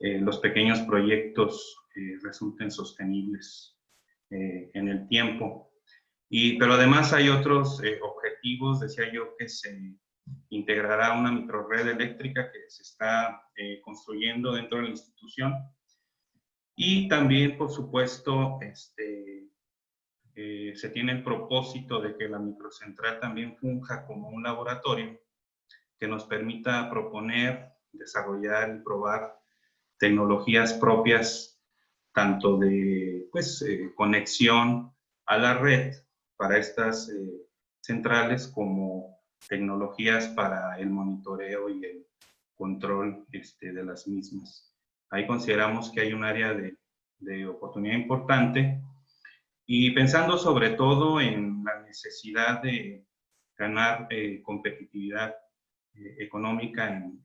los pequeños proyectos resulten sostenibles en el tiempo. Pero además hay otros objetivos, decía yo, que se integrará una microred eléctrica que se está construyendo dentro de la institución. Y también, por supuesto, se tiene el propósito de que la microcentral también funja como un laboratorio que nos permita proponer, desarrollar y probar tecnologías propias, tanto de conexión a la red para estas centrales, como tecnologías para el monitoreo y el control de las mismas. Ahí consideramos que hay un área de oportunidad importante, y pensando sobre todo en la necesidad de ganar competitividad económica en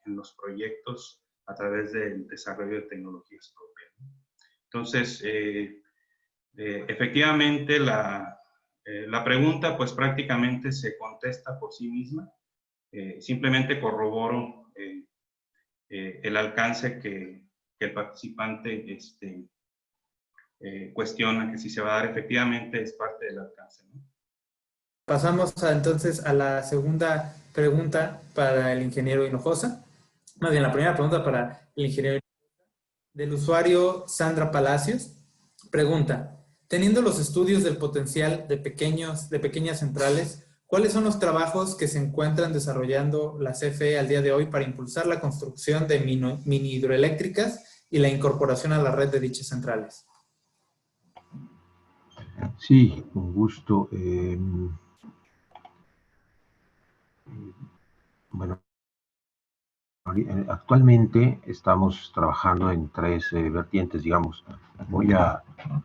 los proyectos a través del desarrollo de tecnologías propias. Entonces, efectivamente, la pregunta pues prácticamente se contesta por sí misma. Simplemente corroboro el alcance que el participante cuestiona, que si se va a dar, efectivamente es parte del alcance, ¿no? Pasamos entonces a la segunda pregunta para el ingeniero Hinojosa. Más bien, la primera pregunta para el ingeniero del usuario Sandra Palacios. Pregunta: teniendo los estudios del potencial de pequeñas centrales, ¿cuáles son los trabajos que se encuentran desarrollando la CFE al día de hoy para impulsar la construcción de mini hidroeléctricas y la incorporación a la red de dichas centrales? Sí, con gusto. Bueno, actualmente estamos trabajando en tres vertientes, digamos. Voy a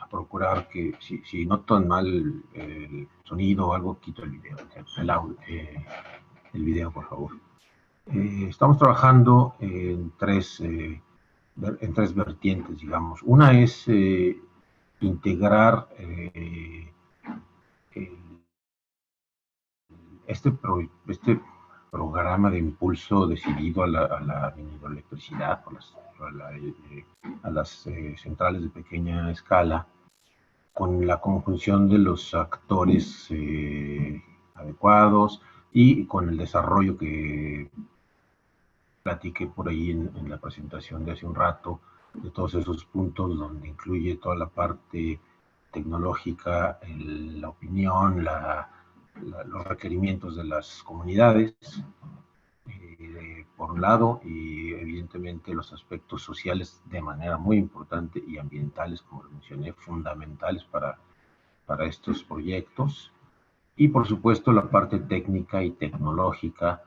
procurar que, si no tan mal el sonido o algo, quito el video, el video, por favor. Estamos trabajando en tres vertientes, digamos. Una es integrar este programa de impulso decidido a la hidroelectricidad, a las centrales de pequeña escala, con la conjunción de los actores adecuados y con el desarrollo que platiqué por ahí en la presentación de hace un rato, de todos esos puntos donde incluye toda la parte tecnológica, la opinión, los requerimientos de las comunidades, por un lado, y evidentemente los aspectos sociales de manera muy importante, y ambientales, como lo mencioné, fundamentales para estos proyectos. Y por supuesto la parte técnica y tecnológica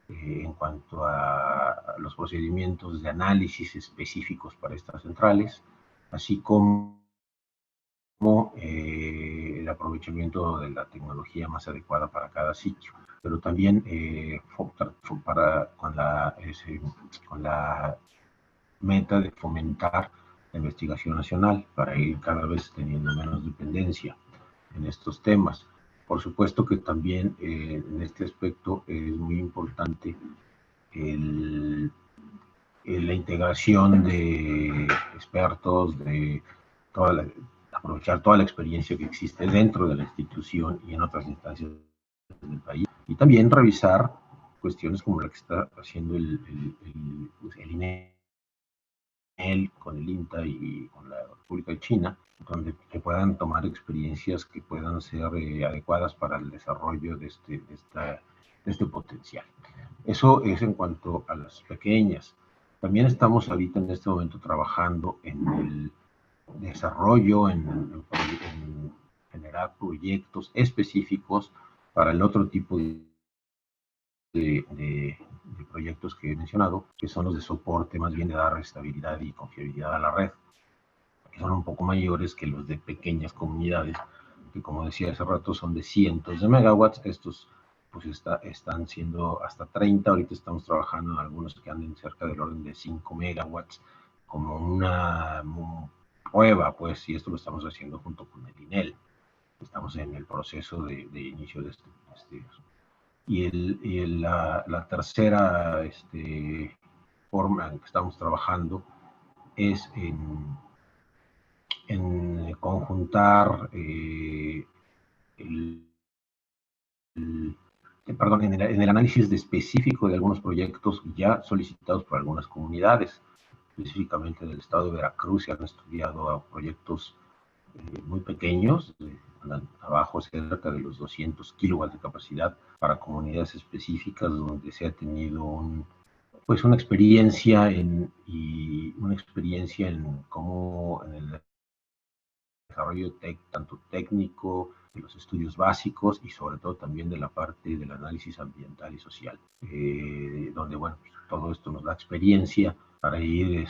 en cuanto a los procedimientos de análisis específicos para estas centrales, así como el aprovechamiento de la tecnología más adecuada para cada sitio, pero también con la meta de fomentar la investigación nacional para ir cada vez teniendo menos dependencia en estos temas. Por supuesto que también en este aspecto es muy importante la integración de expertos, de aprovechar toda la experiencia que existe dentro de la institución y en otras instancias del país, y también revisar cuestiones como la que está haciendo el INEA con el INTA y con la República de China, donde se puedan tomar experiencias que puedan ser adecuadas para el desarrollo de este potencial. Eso es en cuanto a las pequeñas. También estamos ahorita en este momento trabajando en el desarrollo, en generar proyectos específicos para el otro tipo de proyectos que he mencionado, que son los de soporte, más bien de dar estabilidad y confiabilidad a la red, que son un poco mayores que los de pequeñas comunidades, que como decía hace rato son de cientos de megawatts. Estos pues están siendo hasta 30, ahorita estamos trabajando en algunos que anden cerca del orden de 5 megawatts, como una prueba, pues, y esto lo estamos haciendo junto con el INEL. Estamos en el proceso de inicio de este y la tercera forma en que estamos trabajando es en conjuntar en el análisis específico de algunos proyectos ya solicitados por algunas comunidades, específicamente del estado de Veracruz. Se han estudiado a proyectos muy pequeños, abajo cerca de los 200 kilowatts de capacidad, para comunidades específicas donde se ha tenido una experiencia en cómo en el desarrollo tanto técnico, de los estudios básicos y sobre todo también de la parte del análisis ambiental y social, donde, bueno, todo esto nos da experiencia para ir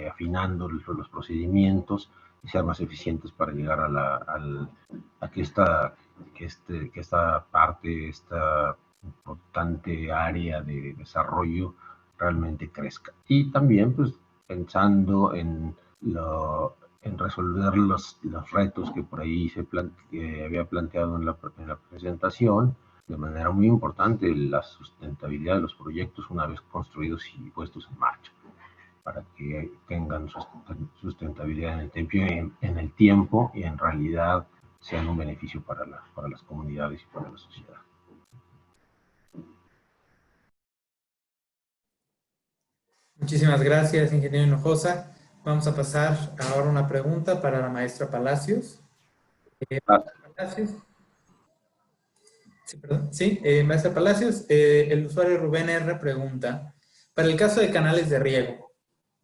afinando los procedimientos y ser más eficientes para llegar a que esta parte, esta importante área de desarrollo realmente crezca. Y también, pues, pensando en resolver los retos que por ahí que había planteado en la presentación, de manera muy importante, la sustentabilidad de los proyectos una vez construidos y puestos en marcha, para que tengan sustentabilidad en el tiempo y en realidad sean un beneficio para las comunidades y para la sociedad. Muchísimas gracias, ingeniero Hinojosa. Vamos a pasar ahora una pregunta para la maestra Palacios. Palacios. Sí, perdón. Sí, maestra Palacios, el usuario Rubén R. pregunta, para el caso de canales de riego,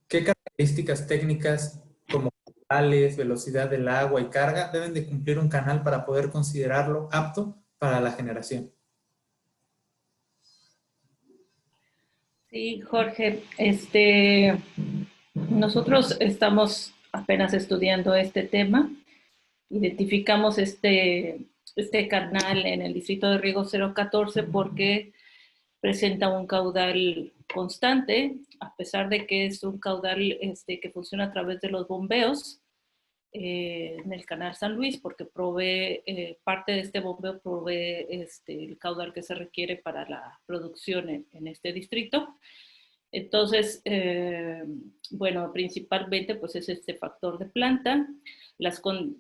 ¿qué características técnicas como caudales, velocidad del agua y carga deben de cumplir un canal para poder considerarlo apto para la generación? Sí, Jorge, nosotros estamos apenas estudiando este tema. Identificamos este canal en el distrito de riego 014 porque presenta un caudal constante, a pesar de que es un caudal que funciona a través de los bombeos en el canal San Luis, porque provee, parte de este bombeo provee el caudal que se requiere para la producción en este distrito. Entonces, bueno, principalmente pues es este factor de planta.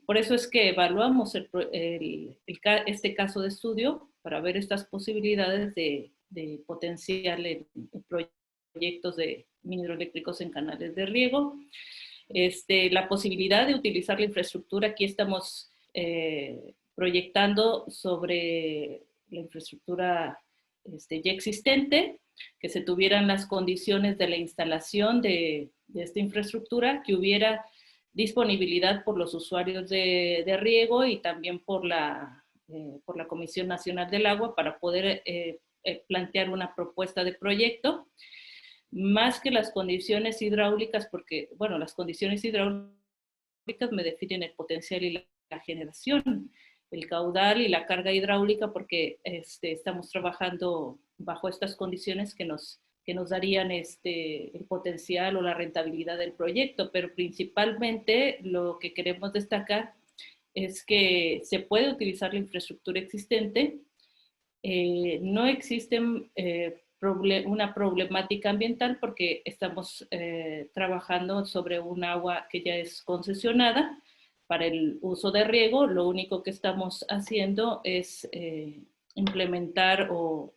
Por eso es que evaluamos este caso de estudio para ver estas posibilidades de potencial en proyectos de mini-hidroeléctricos en canales de riego. La posibilidad de utilizar la infraestructura, aquí estamos proyectando sobre la infraestructura ya existente, que se tuvieran las condiciones de la instalación de esta infraestructura, que hubiera disponibilidad por los usuarios de riego y también por la Comisión Nacional del Agua para poder plantear una propuesta de proyecto, más que las condiciones hidráulicas, porque, bueno, las condiciones hidráulicas me definen el potencial y la generación, el caudal y la carga hidráulica, porque estamos trabajando bajo estas condiciones que nos darían el potencial o la rentabilidad del proyecto, pero principalmente lo que queremos destacar es que se puede utilizar la infraestructura existente, no existe una problemática ambiental porque estamos trabajando sobre un agua que ya es concesionada para el uso de riego. Lo único que estamos haciendo es implementar o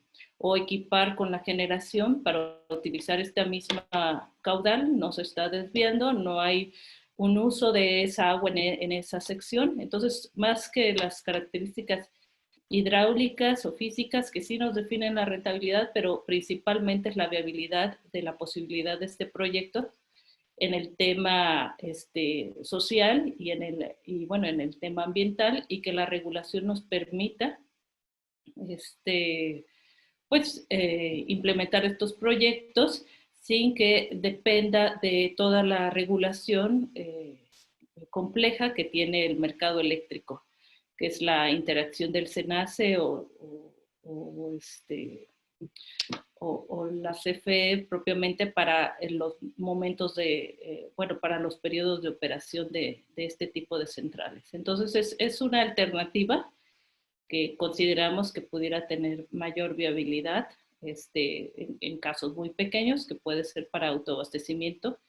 o equipar con la generación para utilizar esta misma caudal, no se está desviando, no hay un uso de esa agua en esa sección. Entonces, más que las características hidráulicas o físicas que sí nos definen la rentabilidad, pero principalmente es la viabilidad de la posibilidad de este proyecto en el tema social y en el tema ambiental, y que la regulación nos permita implementar estos proyectos sin que dependa de toda la regulación compleja que tiene el mercado eléctrico, que es la interacción del SENACE o la CFE propiamente para los momentos para los periodos de operación de este tipo de centrales. Entonces es una alternativa que consideramos que pudiera tener mayor viabilidad en casos muy pequeños, que puede ser para autoabastecimiento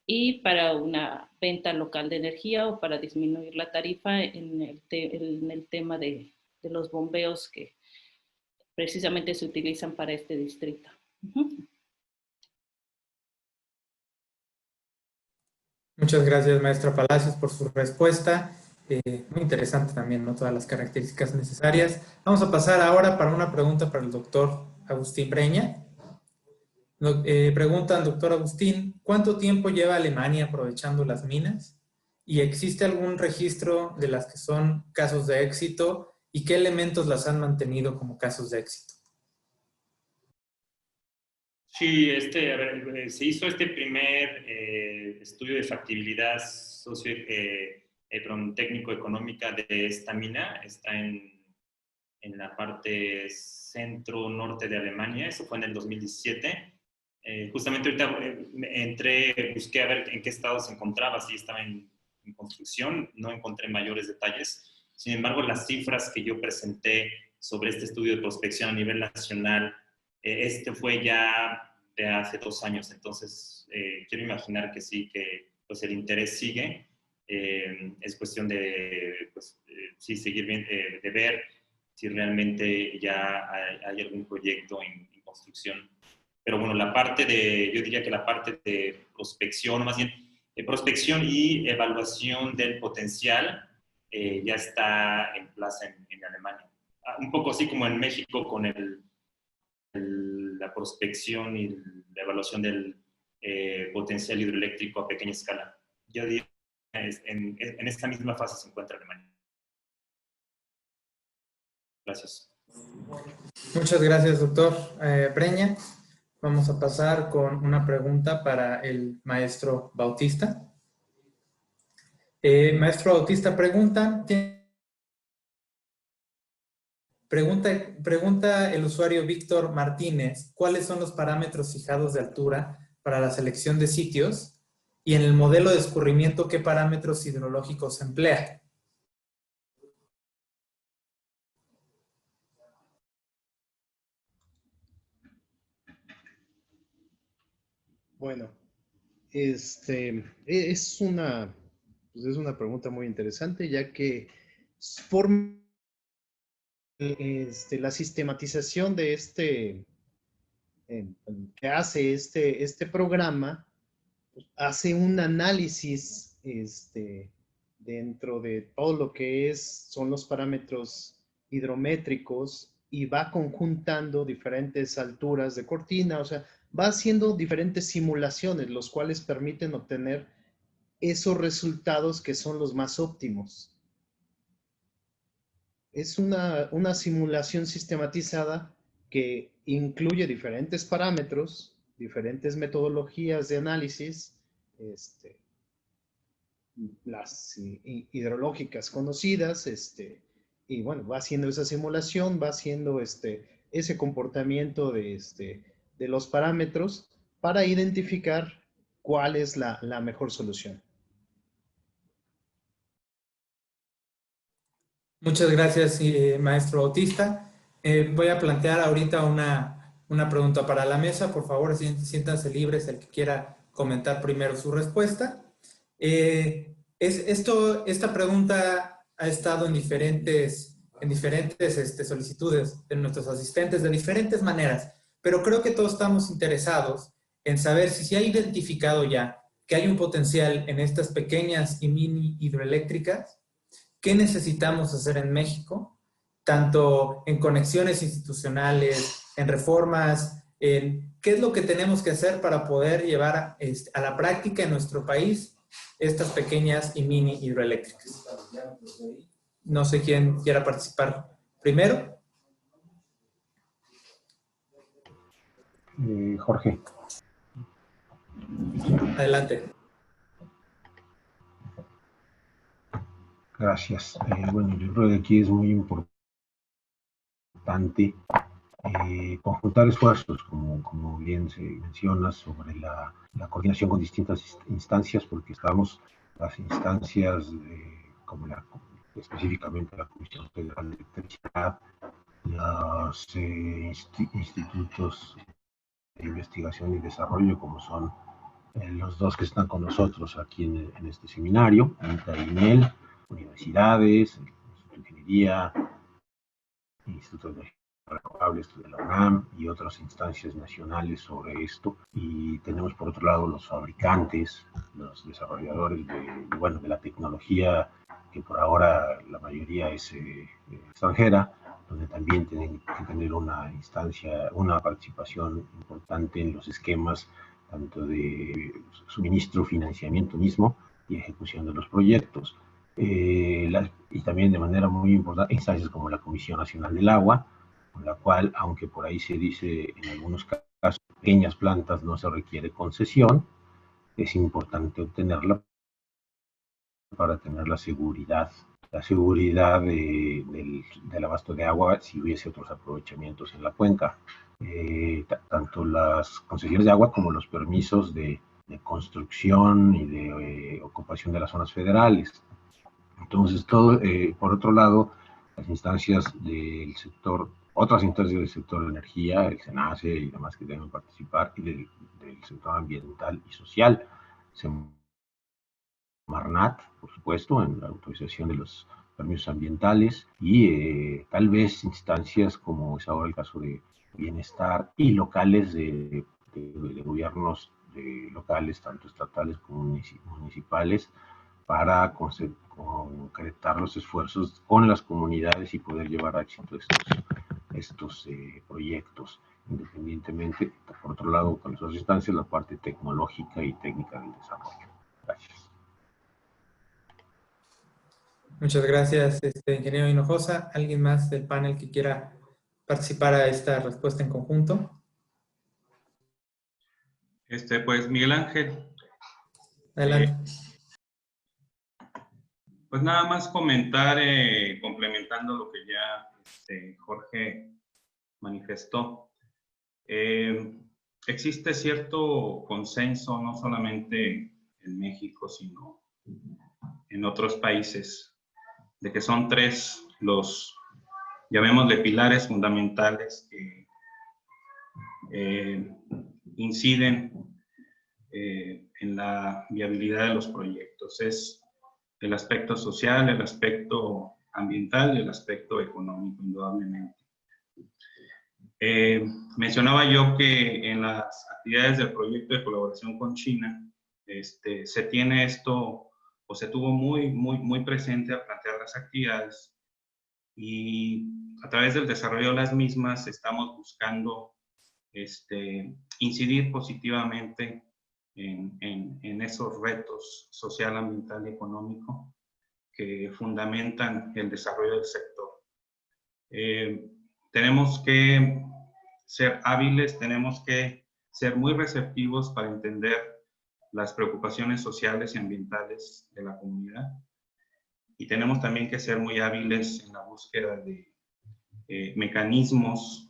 y para una venta local de energía o para disminuir la tarifa en el tema de los bombeos que precisamente se utilizan para este distrito. Muchas gracias, maestra Palacios, por su respuesta. Muy interesante también, ¿no? Todas las características necesarias. Vamos a pasar ahora para una pregunta para el doctor Agustín Breña. Preguntan, doctor Agustín, ¿cuánto tiempo lleva Alemania aprovechando las minas? ¿Y existe algún registro de las que son casos de éxito? ¿Y qué elementos las han mantenido como casos de éxito? Sí, se hizo este primer estudio de factibilidad técnico-económica de esta mina. Está en la parte centro-norte de Alemania. Eso fue en el 2017. Justamente ahorita busqué a ver en qué estado se encontraba, si estaba en construcción. No encontré mayores detalles. Sin embargo, las cifras que yo presenté sobre este estudio de prospección a nivel nacional, fue ya de hace 2 años. Entonces, quiero imaginar que sí, que pues el interés sigue. Es cuestión de sí, seguir bien, de ver si realmente ya hay algún proyecto en construcción. Pero bueno, yo diría que la parte de prospección, más bien prospección y evaluación del potencial, ya está en plaza en Alemania. Un poco así como en México con la prospección y la evaluación del potencial hidroeléctrico a pequeña escala. Yo diría en esta misma fase se encuentra Alemania. Gracias. Muchas gracias, doctor Breña. Vamos a pasar con una pregunta para el maestro Bautista. Maestro Bautista, pregunta el usuario Víctor Martínez, ¿cuáles son los parámetros fijados de altura para la selección de sitios? Y en el modelo de escurrimiento, ¿qué parámetros hidrológicos se emplea? Bueno, es una pregunta muy interesante, ya que forma la sistematización de que hace este programa, hace un análisis dentro de todo lo que son los parámetros hidrométricos, y va conjuntando diferentes alturas de cortina, o sea, va haciendo diferentes simulaciones, los cuales permiten obtener esos resultados que son los más óptimos. Es una simulación sistematizada que incluye diferentes parámetros, diferentes metodologías de análisis, las hidrológicas conocidas, y bueno, va haciendo esa simulación, va haciendo ese comportamiento de los parámetros para identificar cuál es la mejor solución. Muchas gracias, maestro Bautista. Voy a plantear ahorita una pregunta para la mesa. Por favor, siéntanse libres el que quiera comentar primero su respuesta. Esta pregunta ha estado en diferentes diferentes solicitudes de nuestros asistentes de diferentes maneras, pero creo que todos estamos interesados en saber si se ha identificado ya que hay un potencial en estas pequeñas y mini hidroeléctricas. ¿Qué necesitamos hacer en México? Tanto en conexiones institucionales, en reformas, en qué es lo que tenemos que hacer para poder llevar a la práctica en nuestro país estas pequeñas y mini hidroeléctricas. No sé quién quiera participar primero. Jorge. Adelante. Gracias. Bueno, yo creo que aquí es muy importante conjuntar esfuerzos, como bien se menciona, sobre la coordinación con distintas instancias, porque estamos las instancias como específicamente la Comisión Federal de Electricidad, los institutos de investigación y desarrollo, como son los dos que están con nosotros aquí en este seminario, INTA y INEL, universidades, el Instituto de Ingeniería, el Instituto de Energía Renovables de la UNAM y otras instancias nacionales sobre esto. Y tenemos por otro lado los fabricantes, los desarrolladores de la tecnología, que por ahora la mayoría es extranjera, donde también tienen que tener una participación importante en los esquemas tanto de suministro, financiamiento mismo y ejecución de los proyectos. Y también de manera muy importante instancias como la Comisión Nacional del Agua, con la cual, aunque por ahí se dice en algunos casos pequeñas plantas no se requiere concesión, es importante obtenerla para tener la seguridad del abasto de agua si hubiese otros aprovechamientos en la cuenca. Tanto las concesiones de agua como los permisos de construcción y de ocupación de las zonas federales. Entonces, por otro lado, las instancias del sector, otras instancias del sector de energía, el SENACE y demás que deben participar, y del sector ambiental y social, Marnat, por supuesto, en la autorización de los permisos ambientales, y tal vez instancias como es ahora el caso de bienestar y locales de gobiernos locales, tanto estatales como municipales, para concretar los esfuerzos con las comunidades y poder llevar a éxito estos proyectos, independientemente, por otro lado, con las otras instancias, la parte tecnológica y técnica del desarrollo. Gracias. Muchas gracias, ingeniero Hinojosa. ¿Alguien más del panel que quiera participar a esta respuesta en conjunto? Pues Miguel Ángel. Adelante. Pues nada más comentar, complementando lo que ya Jorge manifestó. Existe cierto consenso, no solamente en México, sino en otros países, de que son tres los, llamémosle, pilares fundamentales que inciden en la viabilidad de los proyectos. Es el aspecto social, el aspecto ambiental y el aspecto económico, indudablemente. Mencionaba yo que en las actividades del proyecto de colaboración con China, se tiene esto, o se tuvo muy presente al plantear las actividades, y a través del desarrollo de las mismas estamos buscando incidir positivamente en esos retos social, ambiental y económico que fundamentan el desarrollo del sector. Tenemos que ser hábiles, tenemos que ser muy receptivos para entender las preocupaciones sociales y ambientales de la comunidad, y tenemos también que ser muy hábiles en la búsqueda de mecanismos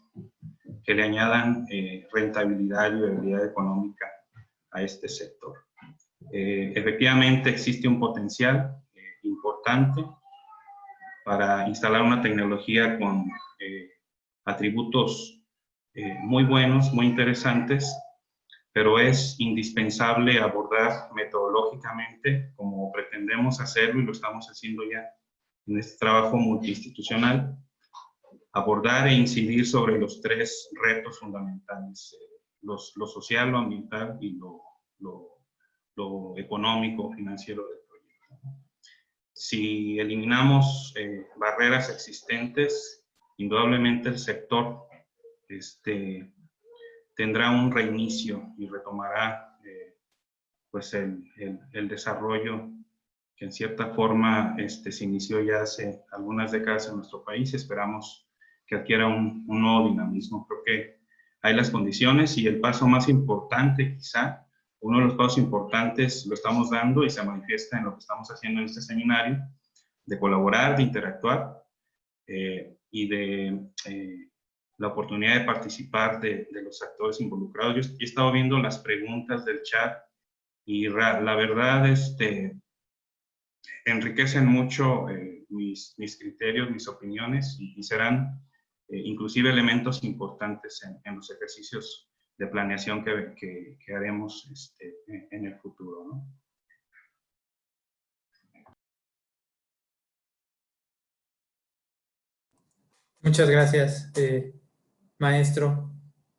que le añadan rentabilidad y viabilidad económica a este sector. Efectivamente existe un potencial importante para instalar una tecnología con atributos muy buenos, muy interesantes, pero es indispensable abordar metodológicamente, como pretendemos hacerlo y lo estamos haciendo ya, en este trabajo multiinstitucional, abordar e incidir sobre los tres retos fundamentales, lo social, lo ambiental y lo económico, financiero del proyecto. Si eliminamos barreras existentes, indudablemente el sector tendrá un reinicio y retomará pues el desarrollo que en cierta forma se inició ya hace algunas décadas en nuestro país. Esperamos que adquiera un nuevo dinamismo. Creo que hay las condiciones y el paso más importante, quizá, uno de los pasos importantes lo estamos dando y se manifiesta en lo que estamos haciendo en este seminario, de colaborar, de interactuar y de la oportunidad de participar de los actores involucrados. Yo he estado viendo las preguntas del chat y la verdad enriquecen mucho mis criterios, mis opiniones y serán inclusive elementos importantes en los ejercicios de planeación que haremos en el futuro, ¿no? Muchas gracias, maestro.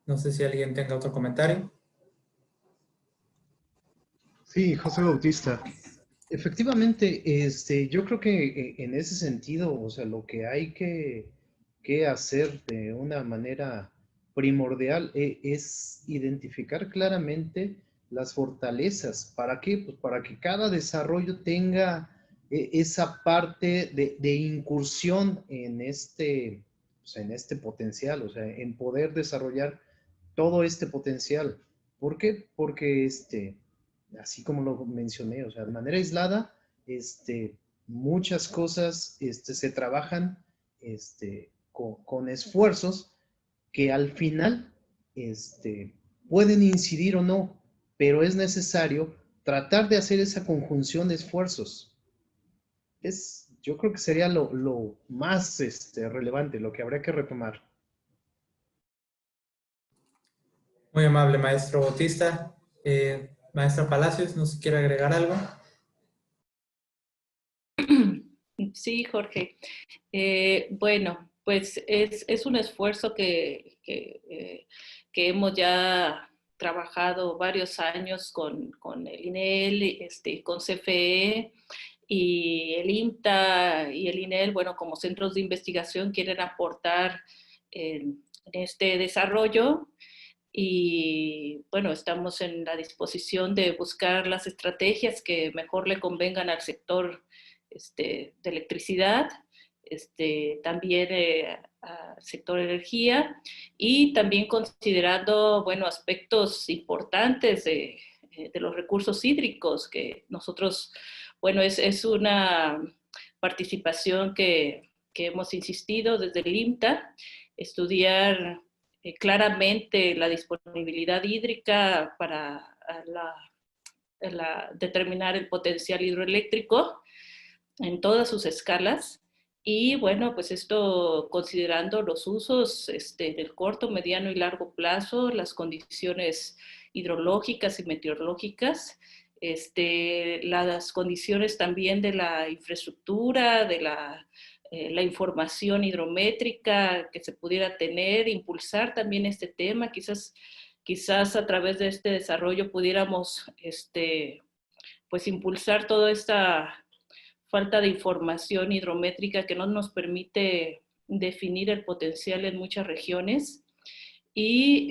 No sé si alguien tenga otro comentario. Sí, José Bautista. Efectivamente, yo creo que en ese sentido, o sea, lo que hay que hacer de una manera primordial es identificar claramente las fortalezas. ¿Para qué? Pues para que cada desarrollo tenga esa parte de incursión pues en este potencial, o sea, en poder desarrollar todo este potencial. ¿Por qué? Porque así como lo mencioné, o sea, de manera aislada, muchas cosas se trabajan con esfuerzos que al final pueden incidir o no, pero es necesario tratar de hacer esa conjunción de esfuerzos. Yo creo que sería lo más relevante, lo que habría que retomar. Muy amable, maestro Bautista. Maestra Palacios, ¿no se quiere agregar algo? Sí, Jorge. Bueno, pues es un esfuerzo que hemos ya trabajado varios años con el INEL, con CFE y el IMTA y el INEL, bueno, como centros de investigación quieren aportar en este desarrollo. Y bueno, estamos en la disposición de buscar las estrategias que mejor le convengan al sector de electricidad, también al sector energía y también considerando, bueno, aspectos importantes de los recursos hídricos que nosotros, bueno, es una participación que hemos insistido desde el IMTA, estudiar claramente la disponibilidad hídrica para determinar el potencial hidroeléctrico en todas sus escalas. Y bueno, pues esto considerando los usos del corto, mediano y largo plazo, las condiciones hidrológicas y meteorológicas, las condiciones también de la infraestructura, de la información hidrométrica que se pudiera tener, impulsar también este tema, quizás a través de este desarrollo pudiéramos pues impulsar toda esta falta de información hidrométrica que no nos permite definir el potencial en muchas regiones y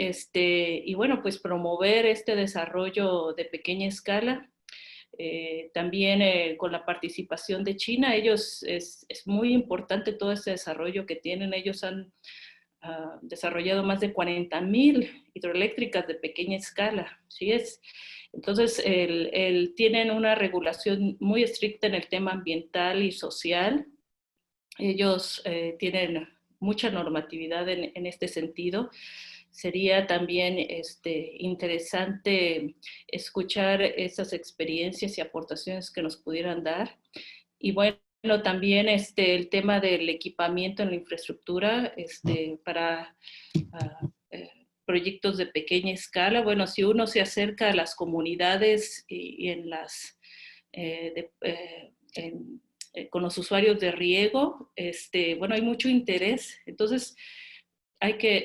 bueno, pues promover este desarrollo de pequeña escala. También con la participación de China, ellos es muy importante todo este desarrollo que tienen. Ellos han desarrollado más de 40,000 hidroeléctricas de pequeña escala, ¿sí es? Entonces, tienen una regulación muy estricta en el tema ambiental y social. Ellos tienen mucha normatividad en este sentido. Sería también interesante escuchar esas experiencias y aportaciones que nos pudieran dar. Y bueno, también el tema del equipamiento en la infraestructura para proyectos de pequeña escala. Bueno, si uno se acerca a las comunidades y en con los usuarios de riego. Bueno, hay mucho interés, entonces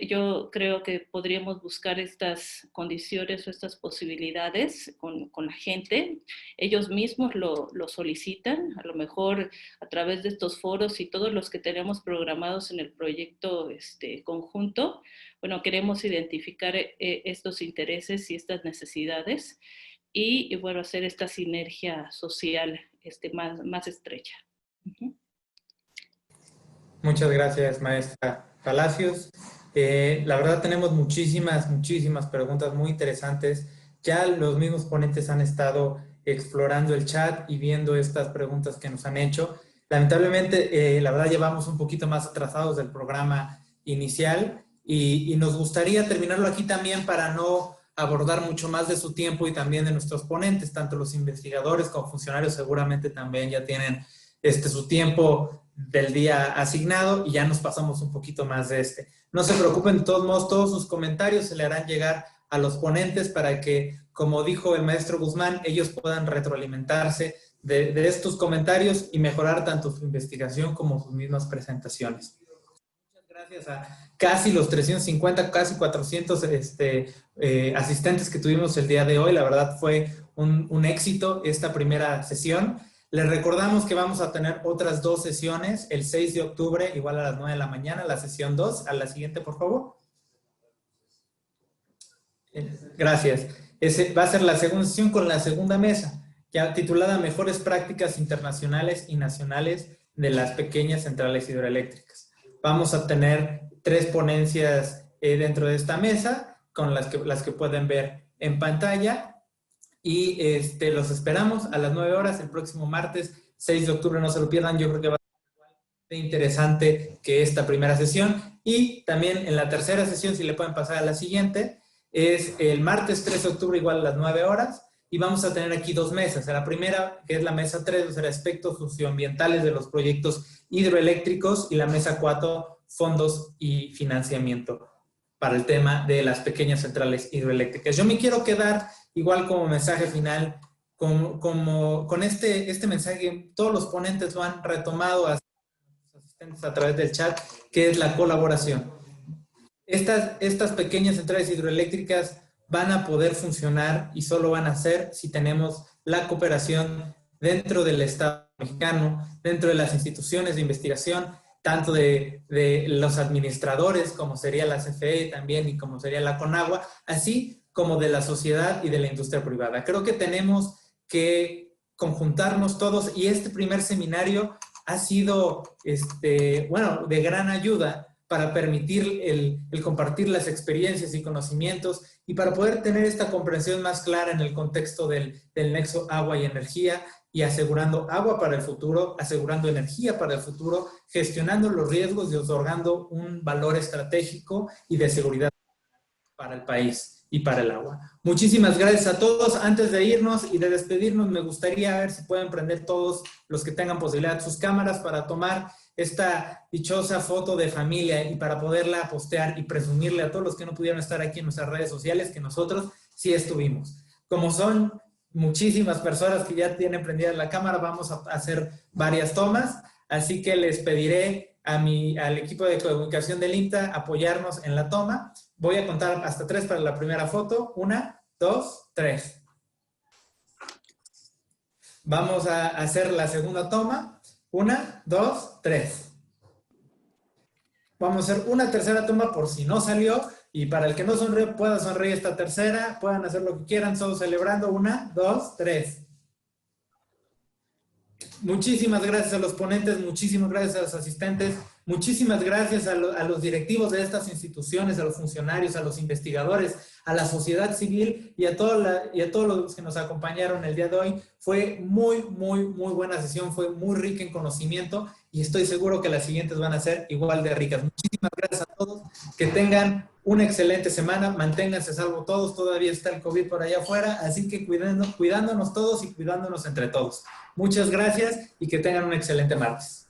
yo creo que podríamos buscar estas condiciones o estas posibilidades con la gente. Ellos mismos lo solicitan, a lo mejor a través de estos foros y todos los que tenemos programados en el proyecto conjunto. Bueno, queremos identificar estos intereses y estas necesidades y bueno, hacer esta sinergia social más estrecha. Muchas gracias, maestra Palacios. La verdad tenemos muchísimas preguntas muy interesantes. Ya los mismos ponentes han estado explorando el chat y viendo estas preguntas que nos han hecho. Lamentablemente, la verdad llevamos un poquito más atrasados del programa inicial y nos gustaría terminarlo aquí también para no abordar mucho más de su tiempo y también de nuestros ponentes, tanto los investigadores como funcionarios seguramente también ya tienen su tiempo del día asignado y ya nos pasamos un poquito más de No se preocupen, de todos modos, todos sus comentarios se le harán llegar a los ponentes para que, como dijo el maestro Guzmán, ellos puedan retroalimentarse de estos comentarios y mejorar tanto su investigación como sus mismas presentaciones. Muchas gracias a casi los 350, casi 400 asistentes que tuvimos el día de hoy. La verdad fue un éxito esta primera sesión. Les recordamos que vamos a tener otras 2 sesiones, el 6 de octubre, igual a las 9 de la mañana, la sesión 2. A la siguiente, por favor. Gracias. Va a ser la segunda sesión con la segunda mesa, ya titulada Mejores Prácticas Internacionales y Nacionales de las Pequeñas Centrales Hidroeléctricas. Vamos a tener 3 ponencias dentro de esta mesa, con las que pueden ver en pantalla. Y los esperamos a las 9 horas el próximo martes, 6 de octubre, no se lo pierdan. Yo creo que va a ser igual de interesante que esta primera sesión. Y también en la tercera sesión, si le pueden pasar a la siguiente, es el martes 3 de octubre, igual a las 9 horas. Y vamos a tener aquí 2 mesas. La primera, que es la mesa 3, será aspectos socioambientales de los proyectos hidroeléctricos. Y la mesa 4, fondos y financiamiento para el tema de las pequeñas centrales hidroeléctricas. Yo me quiero quedar igual como mensaje final, con este mensaje, todos los ponentes lo han retomado a sus asistentes a través del chat, que es la colaboración. Estas pequeñas centrales hidroeléctricas van a poder funcionar y solo van a ser si tenemos la cooperación dentro del Estado mexicano, dentro de las instituciones de investigación, tanto de los administradores, como sería la CFE también y como sería la CONAGUA, así como de la sociedad y de la industria privada. Creo que tenemos que conjuntarnos todos y este primer seminario ha sido, de gran ayuda para permitir el compartir las experiencias y conocimientos y para poder tener esta comprensión más clara en el contexto del nexo agua y energía y asegurando agua para el futuro, asegurando energía para el futuro, gestionando los riesgos y otorgando un valor estratégico y de seguridad para el país y para el agua. Muchísimas gracias a todos. Antes de irnos y de despedirnos, me gustaría ver si pueden prender todos los que tengan posibilidad sus cámaras para tomar esta dichosa foto de familia y para poderla postear y presumirle a todos los que no pudieron estar aquí en nuestras redes sociales que nosotros sí estuvimos. Como son muchísimas personas que ya tienen prendida la cámara, vamos a hacer varias tomas, así que les pediré al equipo de comunicación del INTA apoyarnos en la toma. Voy a contar hasta 3 para la primera foto. 1, 2, 3. Vamos a hacer la segunda toma. 1, 2, 3. Vamos a hacer una tercera toma por si no salió. Y para el que no sonríe, pueda sonreír esta tercera. Puedan hacer lo que quieran, todos celebrando. 1, 2, 3. Muchísimas gracias a los ponentes, muchísimas gracias a los asistentes, muchísimas gracias a los directivos de estas instituciones, a los funcionarios, a los investigadores, a la sociedad civil y a todos los que nos acompañaron el día de hoy. Fue muy buena sesión, fue muy rica en conocimiento y estoy seguro que las siguientes van a ser igual de ricas. Muchísimas gracias a todos, que tengan una excelente semana, manténganse salvo todos, todavía está el COVID por allá afuera, así que cuidándonos todos y cuidándonos entre todos. Muchas gracias y que tengan un excelente martes.